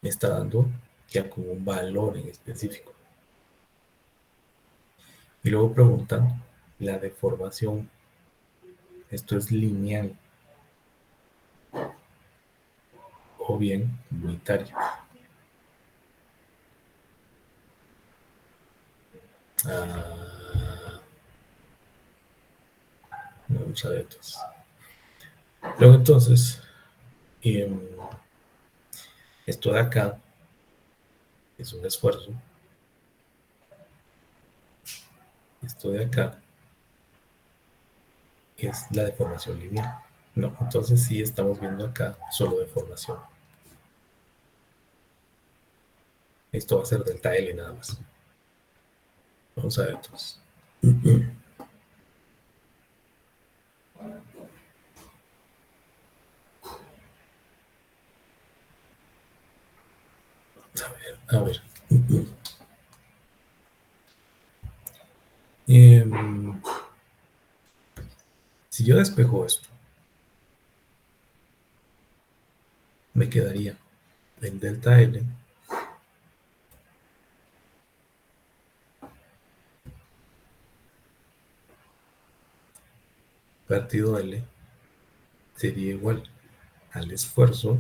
me está dando ya con un valor en específico. Y luego preguntan la deformación. Esto es lineal o bien unitario. Vamos a ver entonces. Luego entonces, esto de acá es un esfuerzo. Esto de acá es la deformación lineal. No, entonces sí estamos viendo acá solo deformación. Esto va a ser delta L nada más. Vamos a ver entonces. A ver. Si yo despejo esto, me quedaría en delta L partido L sería igual al esfuerzo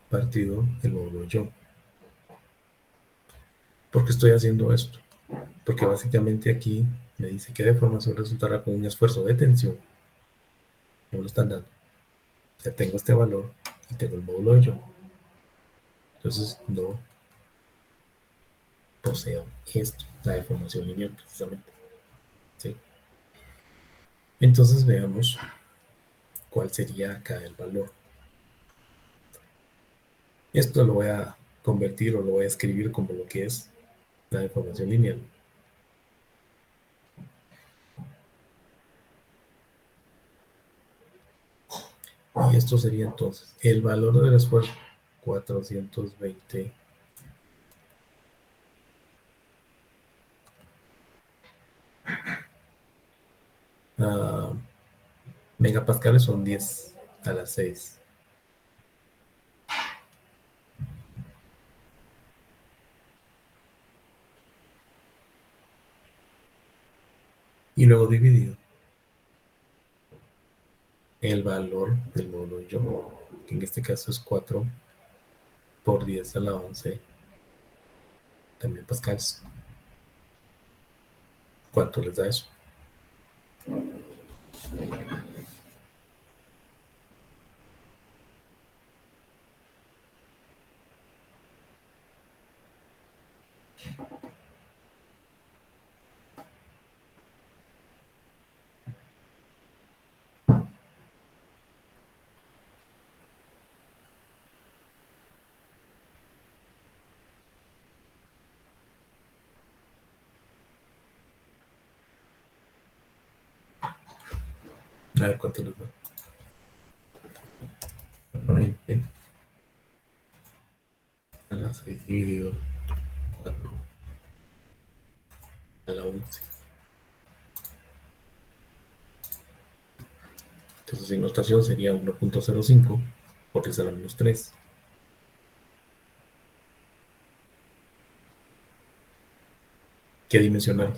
partido el módulo de Young. ¿Por qué estoy haciendo esto? Porque básicamente aquí me dice que deformación resultará con un esfuerzo de tensión. No lo están dando. Ya tengo este valor y tengo el módulo de Young. Entonces no poseo esto, la deformación lineal precisamente. ¿Sí? Entonces veamos cuál sería acá el valor. Esto lo voy a convertir o lo voy a escribir como lo que es la deformación lineal. Y esto sería entonces el valor del esfuerzo 420 megapascales son 10 a la 6. Y luego dividido el valor del módulo de Young, que en este caso es 4 por 10 a la 11 también pascales. ¿Cuánto les da eso? A ver cuánto les da. 20 a la 6 dividido 4 a la 11. Entonces en notación sería 1.05 por 10 a la menos 3. ¿Qué dimensional?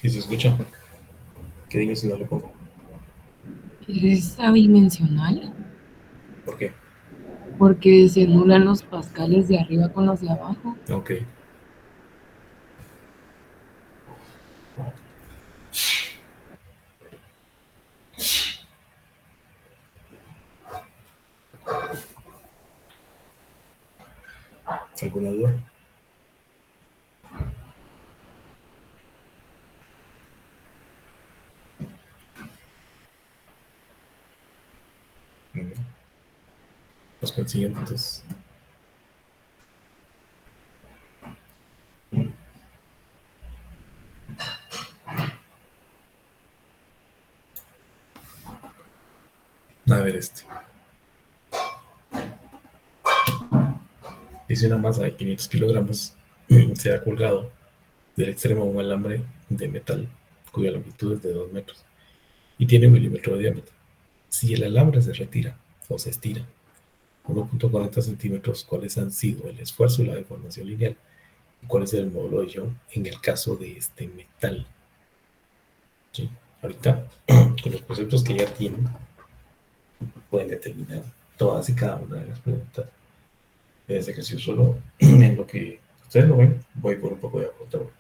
¿Sí se escucha? ¿Qué dimensional le pongo? ¿Es adimensional? ¿Por qué? Porque se anulan los pascales de arriba con los de abajo. Ok. ¿Alguna duda? Pues con el siguiente, entonces. A ver este. Dice una masa de 500 kilogramos se ha colgado del extremo de un alambre de metal cuya longitud es de 2 metros y tiene 1 milímetro de diámetro. Si el alambre se retira o se estira 1.40 centímetros, ¿cuáles han sido el esfuerzo y la deformación lineal? ¿Y cuál es el módulo de Young en el caso de este metal? ¿sí? Ahorita, con los conceptos que ya tienen, pueden determinar todas y cada una de las preguntas de ese ejercicio. Solo en lo que ustedes lo ven, voy por un poco de apuntador.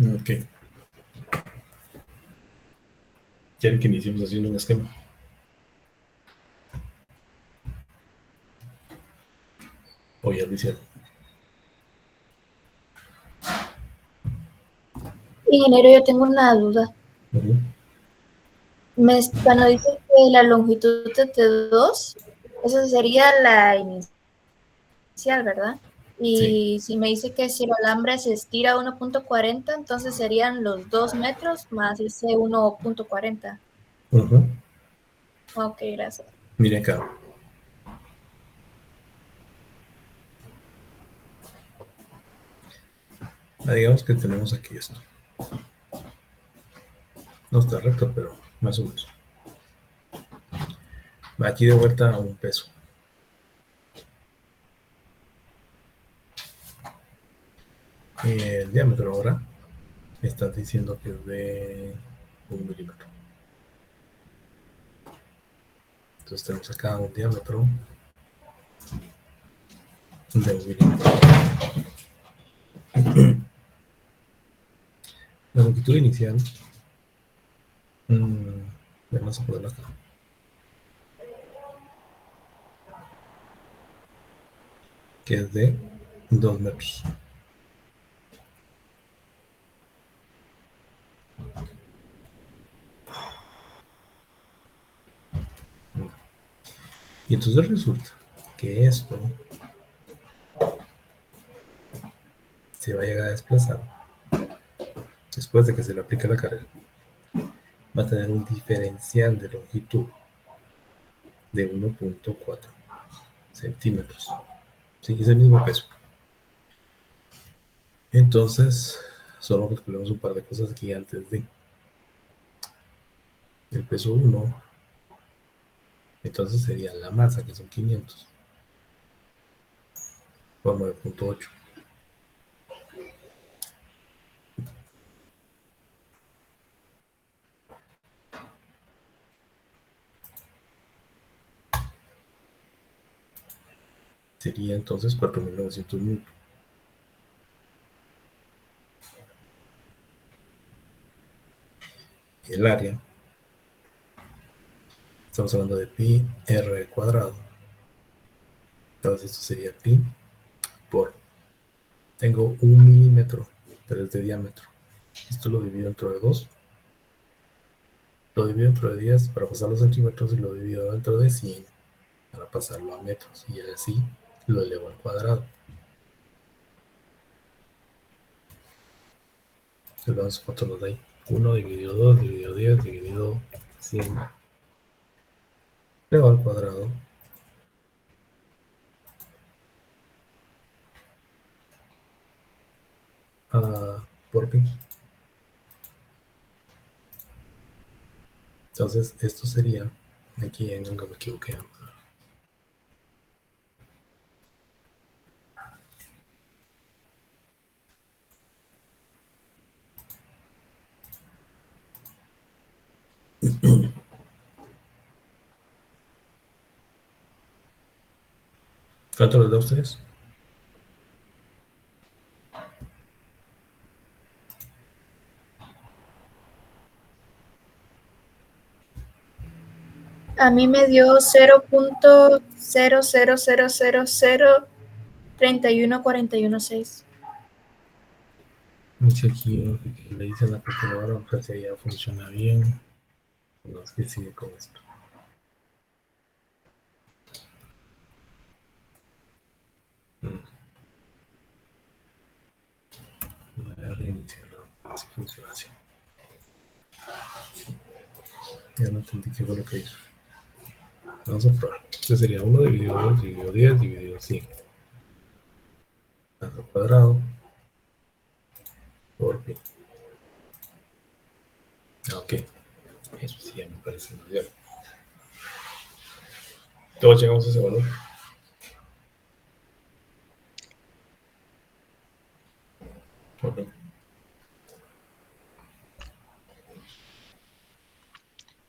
Ok. ¿Quieren que iniciemos haciendo un esquema? O ya lo hicieron. Ingeniero, yo tengo una duda. Cuando dice que la longitud de T2, esa sería la inicial, ¿verdad? Y si me dice que si el alambre se estira 1.40, entonces serían los 2 metros más ese 1.40. Ok, gracias. Miren acá. Digamos que tenemos aquí esto. No está recto, pero más o menos. Aquí de vuelta a un peso. El diámetro ahora me estás diciendo que es de 1 milímetro. Entonces tenemos acá un diámetro de 1 milímetro. La longitud inicial, vamos a ponerla acá, que es de 2 metros. Y entonces resulta que esto se va a llegar a desplazar después de que se le aplique la carga. Va a tener un diferencial de longitud de 1.4 centímetros. Sí, es el mismo peso. Entonces, solo calculamos un par de cosas aquí antes de el peso 1. Entonces sería la masa, que son 500 por 9.8. Sería entonces 4.900 newton. El área, estamos hablando de pi r cuadrado. Entonces esto sería pi por, tengo 1 milímetro, pero es de diámetro. Esto lo divido entre 2. Lo divido entre 10 para pasar los centímetros y lo divido dentro de 100. para pasarlo a metros y así lo elevo al cuadrado. Entonces vamos cuánto nos da ahí. 1 dividido 2 dividido 10 dividido 100 elevado al cuadrado por pi. Entonces esto sería, aquí nunca me equivoqué. ¿Cuánto les da a ustedes? A mí me dio 0.000003141.6. Dice aquí que le dicen a la calculadora, aunque si ya funciona bien. No es que sigue con esto. Voy a reiniciarlo. Así funciona así. Ya no entendí qué fue lo que hizo. Vamos a probar. Este sería 1 dividido 2 dividido 10 dividido 100. Al cuadrado por pi. Ok. Eso sí ya me parece muy bien. Todos llegamos a ese valor. Ok.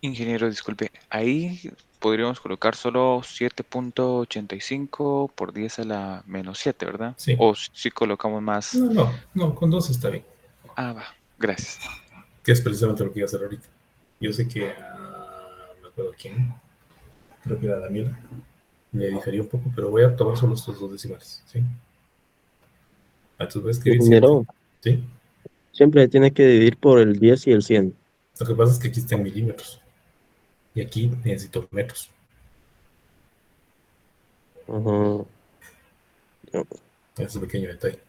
Ingeniero, disculpe, ahí podríamos colocar solo 7.85 por 10 a la menos 7, ¿verdad? Sí. O si colocamos más. No, con 2 está bien. Va, gracias. Que es precisamente lo que iba a hacer ahorita. Yo sé que me acuerdo quién, creo que era Daniela, le difería un poco, pero voy a tomar solo estos dos decimales, ¿sí? Entonces voy a escribir 7, Ingeniero, ¿sí? siempre tiene que dividir por el 10 y el 100. Lo que pasa es que aquí está en milímetros y aquí necesito metros. Ajá. Ese es un pequeño detalle.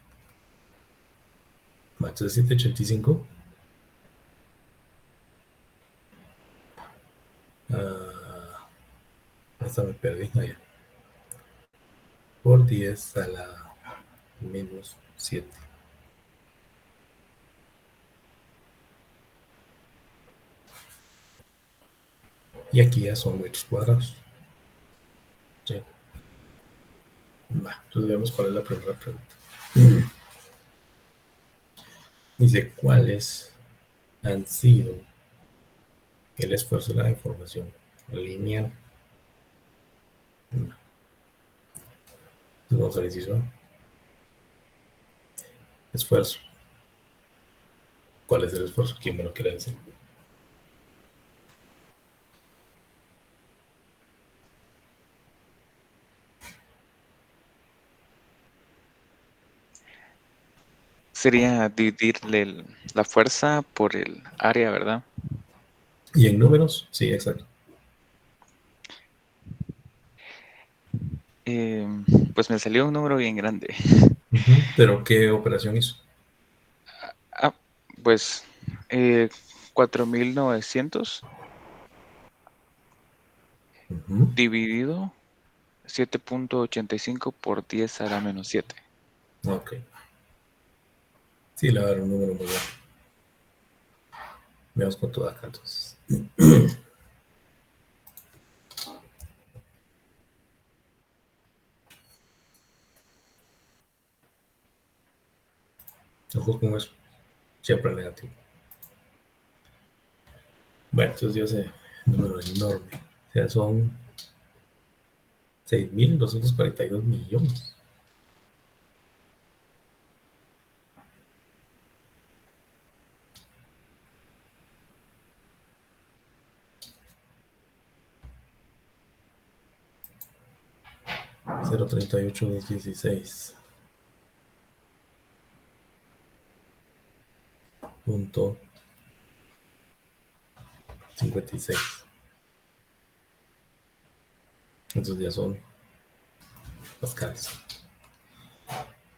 Entonces 785 hasta me perdí allá. Por 10 a la menos 7. Y aquí ya son metros cuadrados. ¿Sí? Entonces veamos cuál es la primera pregunta. Dice, ¿cuáles han sido el esfuerzo de la información lineal? Entonces vamos al inciso A. Esfuerzo. ¿Cuál es el esfuerzo? ¿Quién me lo quiere decir? Sería dividirle la fuerza por el área, ¿verdad? ¿Y en números? Sí, exacto. Pues me salió un número bien grande. ¿Pero qué operación hizo? Pues 4.900 dividido 7.85 por 10 a la menos 7. Ok. Sí, le va a dar un número muy grande. Veamos cuánto da acá entonces. Ojo con eso. Siempre negativo. Bueno, entonces dio ese número enorme. O sea, son 6.242 millones. Cero 38 16 punto 56. Entonces ya son pascales.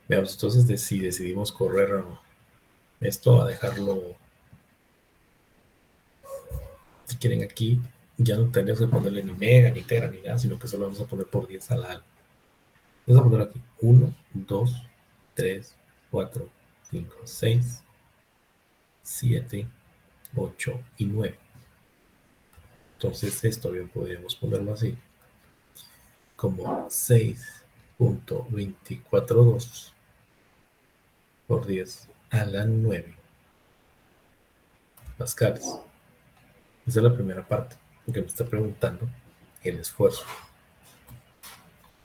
Veamos entonces si decidimos correr esto a dejarlo, si quieren aquí, ya no tendríamos que ponerle ni mega, ni tera, ni nada, sino que solo vamos a poner por 10 a la algo. Vamos a poner aquí 1, 2, 3, 4, 5, 6, 7, 8 y 9. Entonces esto bien podríamos ponerlo así, como 6.242 por 10 a la 9 pascales. Esa es la primera parte, porque me está preguntando el esfuerzo.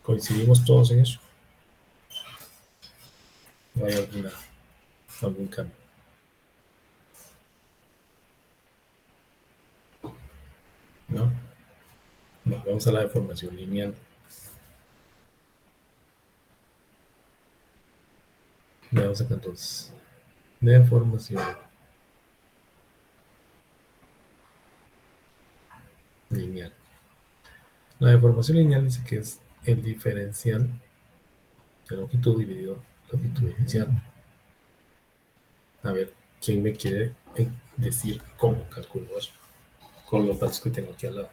¿Coincidimos todos en eso? ¿No hay algún cambio? ¿No? Bueno, vamos a la deformación lineal. Veamos acá entonces. Deformación lineal. La deformación lineal dice que es el diferencial de longitud dividido longitud inicial. A ver, ¿quién me quiere decir cómo calculo eso? Con los datos que tengo aquí al lado.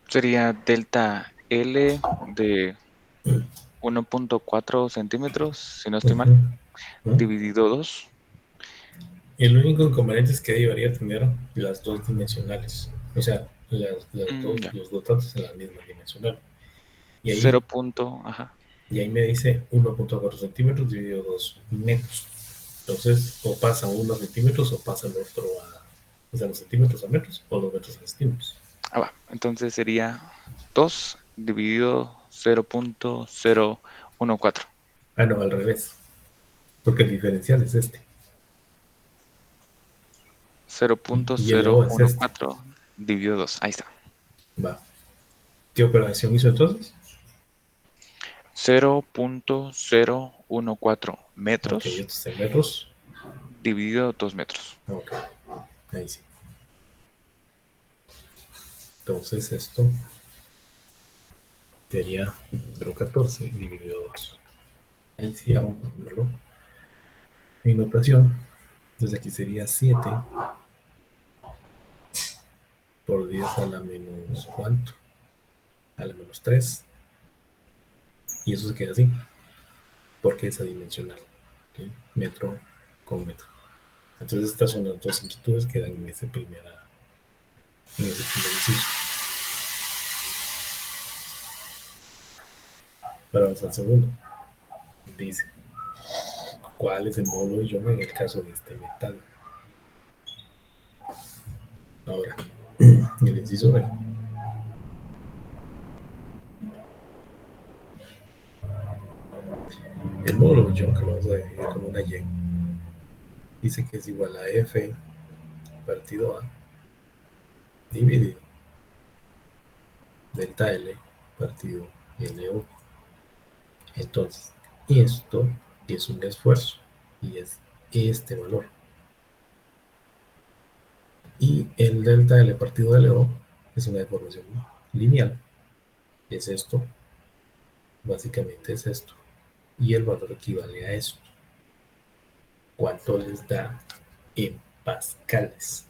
Sería delta L de 1.4 centímetros, si no estoy mal, dividido 2. El único inconveniente es que debería tener las dos dimensionales. O sea, los dos datos en la misma dimensional. Y ahí, 0. Ajá. Y ahí me dice 1.4 centímetros dividido 2 metros. Entonces, o pasa 1 centímetros o pasa el otro o sea, los centímetros a metros o los metros a centímetros. Ah, va. Entonces sería 2 dividido 0.014. Ah, no, al revés. Porque el diferencial es este. 0.014 dividido 2. Ahí está. Va. ¿Qué operación hizo entonces? 0.014 metros. Ok, estos en metros. Dividido 2 metros. Ok, ahí sí. Entonces esto sería 0.14 dividido 2. Ahí sí, vamos a ponerlo en notación. Entonces aquí sería 7 por 10 a la menos ¿cuánto? A la menos 3. Y eso se queda así, porque es adimensional. ¿Okay? Metro con metro. Entonces estas son las dos amplitudes que dan en ese primer inciso. Pero vamos al segundo. Dice, ¿cuál es el módulo de Young en el caso de este metal? Ahora, el inciso B. El módulo de Young, que lo vamos a definir como una Y, dice que es igual a F partido A dividido delta L partido LO. Entonces, esto es un esfuerzo y es este valor. Y el delta L partido LO es una deformación lineal. Es esto. Básicamente es esto. Y el valor equivale a esto. ¿Cuánto les da en pascales?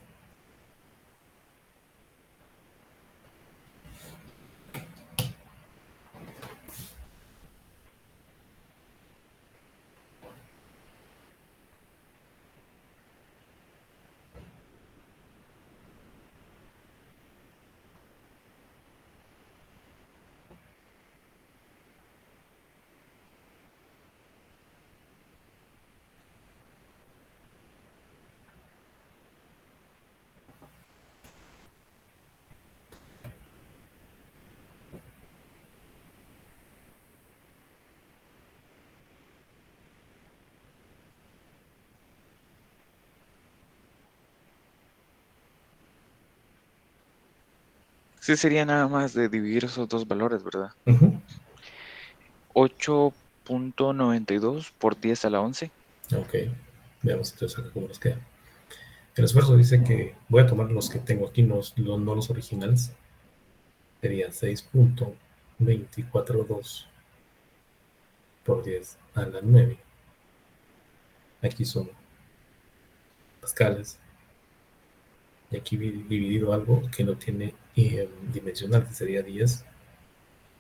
Sí, sería nada más de dividir esos dos valores, ¿verdad? 8.92 por 10 a la 11. Ok, veamos entonces acá cómo nos queda. El esfuerzo dice que voy a tomar los que tengo aquí, no los originales. Sería 6.242 por 10 a la 9. Aquí son pascales. Y aquí dividido algo que no tiene dimensional, que sería 10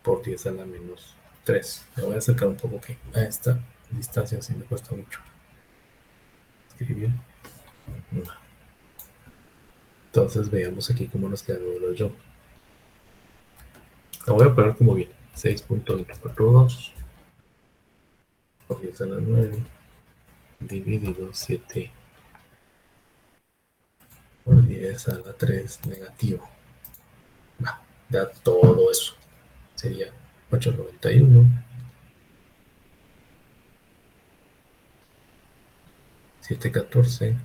por 10 a la menos 3. Me voy a acercar un poco que a esta distancia sí me cuesta mucho escribir. Entonces veamos aquí cómo nos queda lo yo. Lo voy a poner como bien. 6.242 por 10 a la 9 dividido 7 por 10 a la 3 negativo. Va, da todo eso. Sería 891. 714.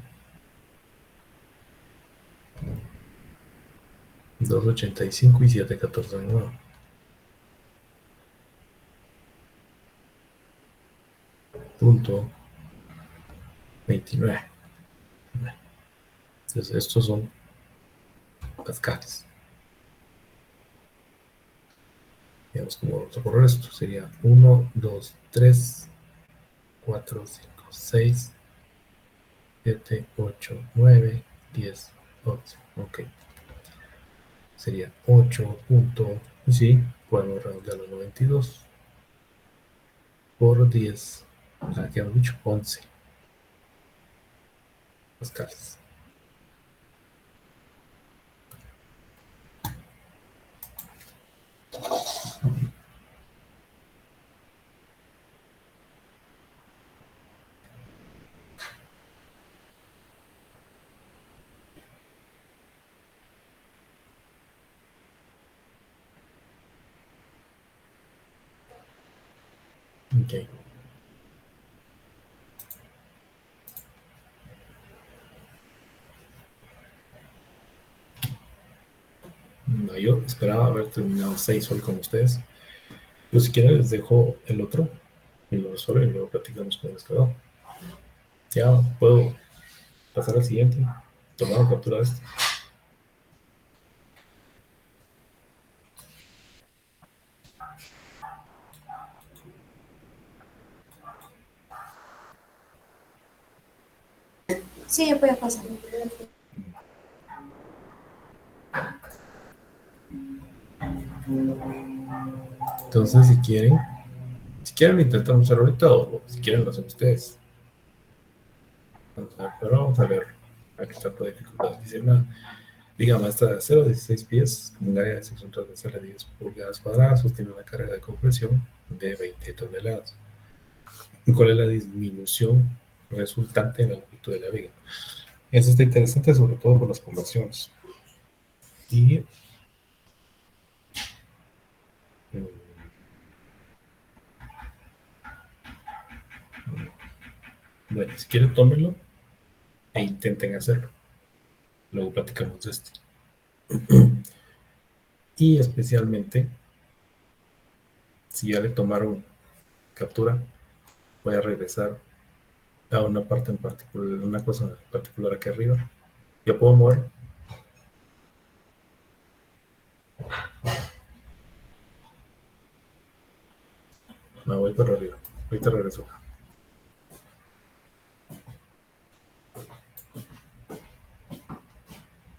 285 y 714 de nuevo. Punto 29. Entonces estos son pascales. Veamos cómo vamos a correr esto. Sería 1, 2, 3, 4, 5, 6, 7, 8, 9, 10, 11. Ok. Sería 8 punto, sí, podemos redondearlo a 92 por 10. Aquí hemos dicho 11 pascales. Ok. No, yo esperaba haber terminado 6 hoy con ustedes. Yo si quieren les dejo el otro y lo resuelven y luego platicamos cómo les quedó. Ya puedo pasar al siguiente. Tomar captura de este. Sí, ya puede pasar. Entonces si quieren lo intentamos hacer ahorita o si quieren lo hacen ustedes. Pero vamos a ver a qué tanto dificultad. Dice una viga maestra de acero de 16 pies con un área de sección transversal de 10 pulgadas cuadradas sostiene una carga de compresión de 20 toneladas. ¿Y cuál es la disminución resultante en la longitud de la viga? Eso está interesante sobre todo por las conversiones. Y bueno, si quieren tómenlo e intenten hacerlo. Luego platicamos de esto. Y especialmente, si ya le tomaron captura, voy a regresar a una parte en particular, una cosa en particular aquí arriba. Ya puedo mover. Me voy para arriba. Ahorita regreso.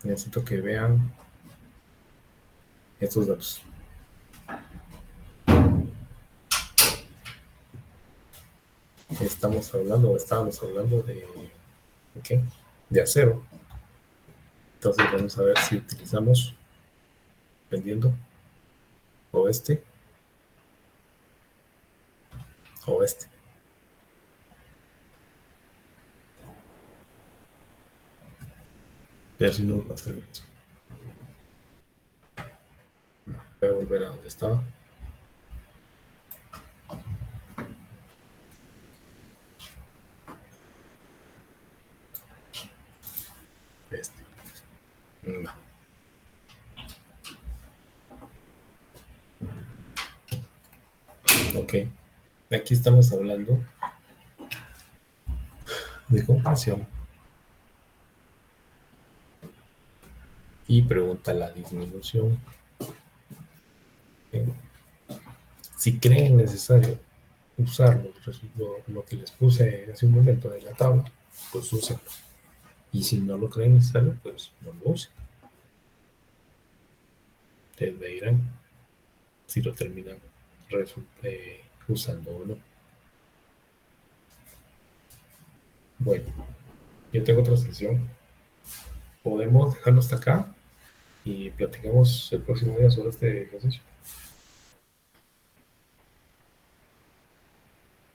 Necesito que vean estos datos. Estábamos hablando de ¿qué? De acero. Entonces vamos a ver si utilizamos, dependiendo, o este. Ver si no va a servir. Voy a volver a donde estaba. Este. No. Ok. aquí estamos hablando de compresión. Y pregunta la disminución. Si creen necesario usar lo que les puse hace un momento de la tabla, pues úsenlo. Y si no lo creen necesario, pues no lo usen. Ustedes me dirán si lo terminan usando o no. Bueno, yo tengo otra sesión. Podemos dejarlo hasta acá y platicamos el próximo día sobre este ejercicio.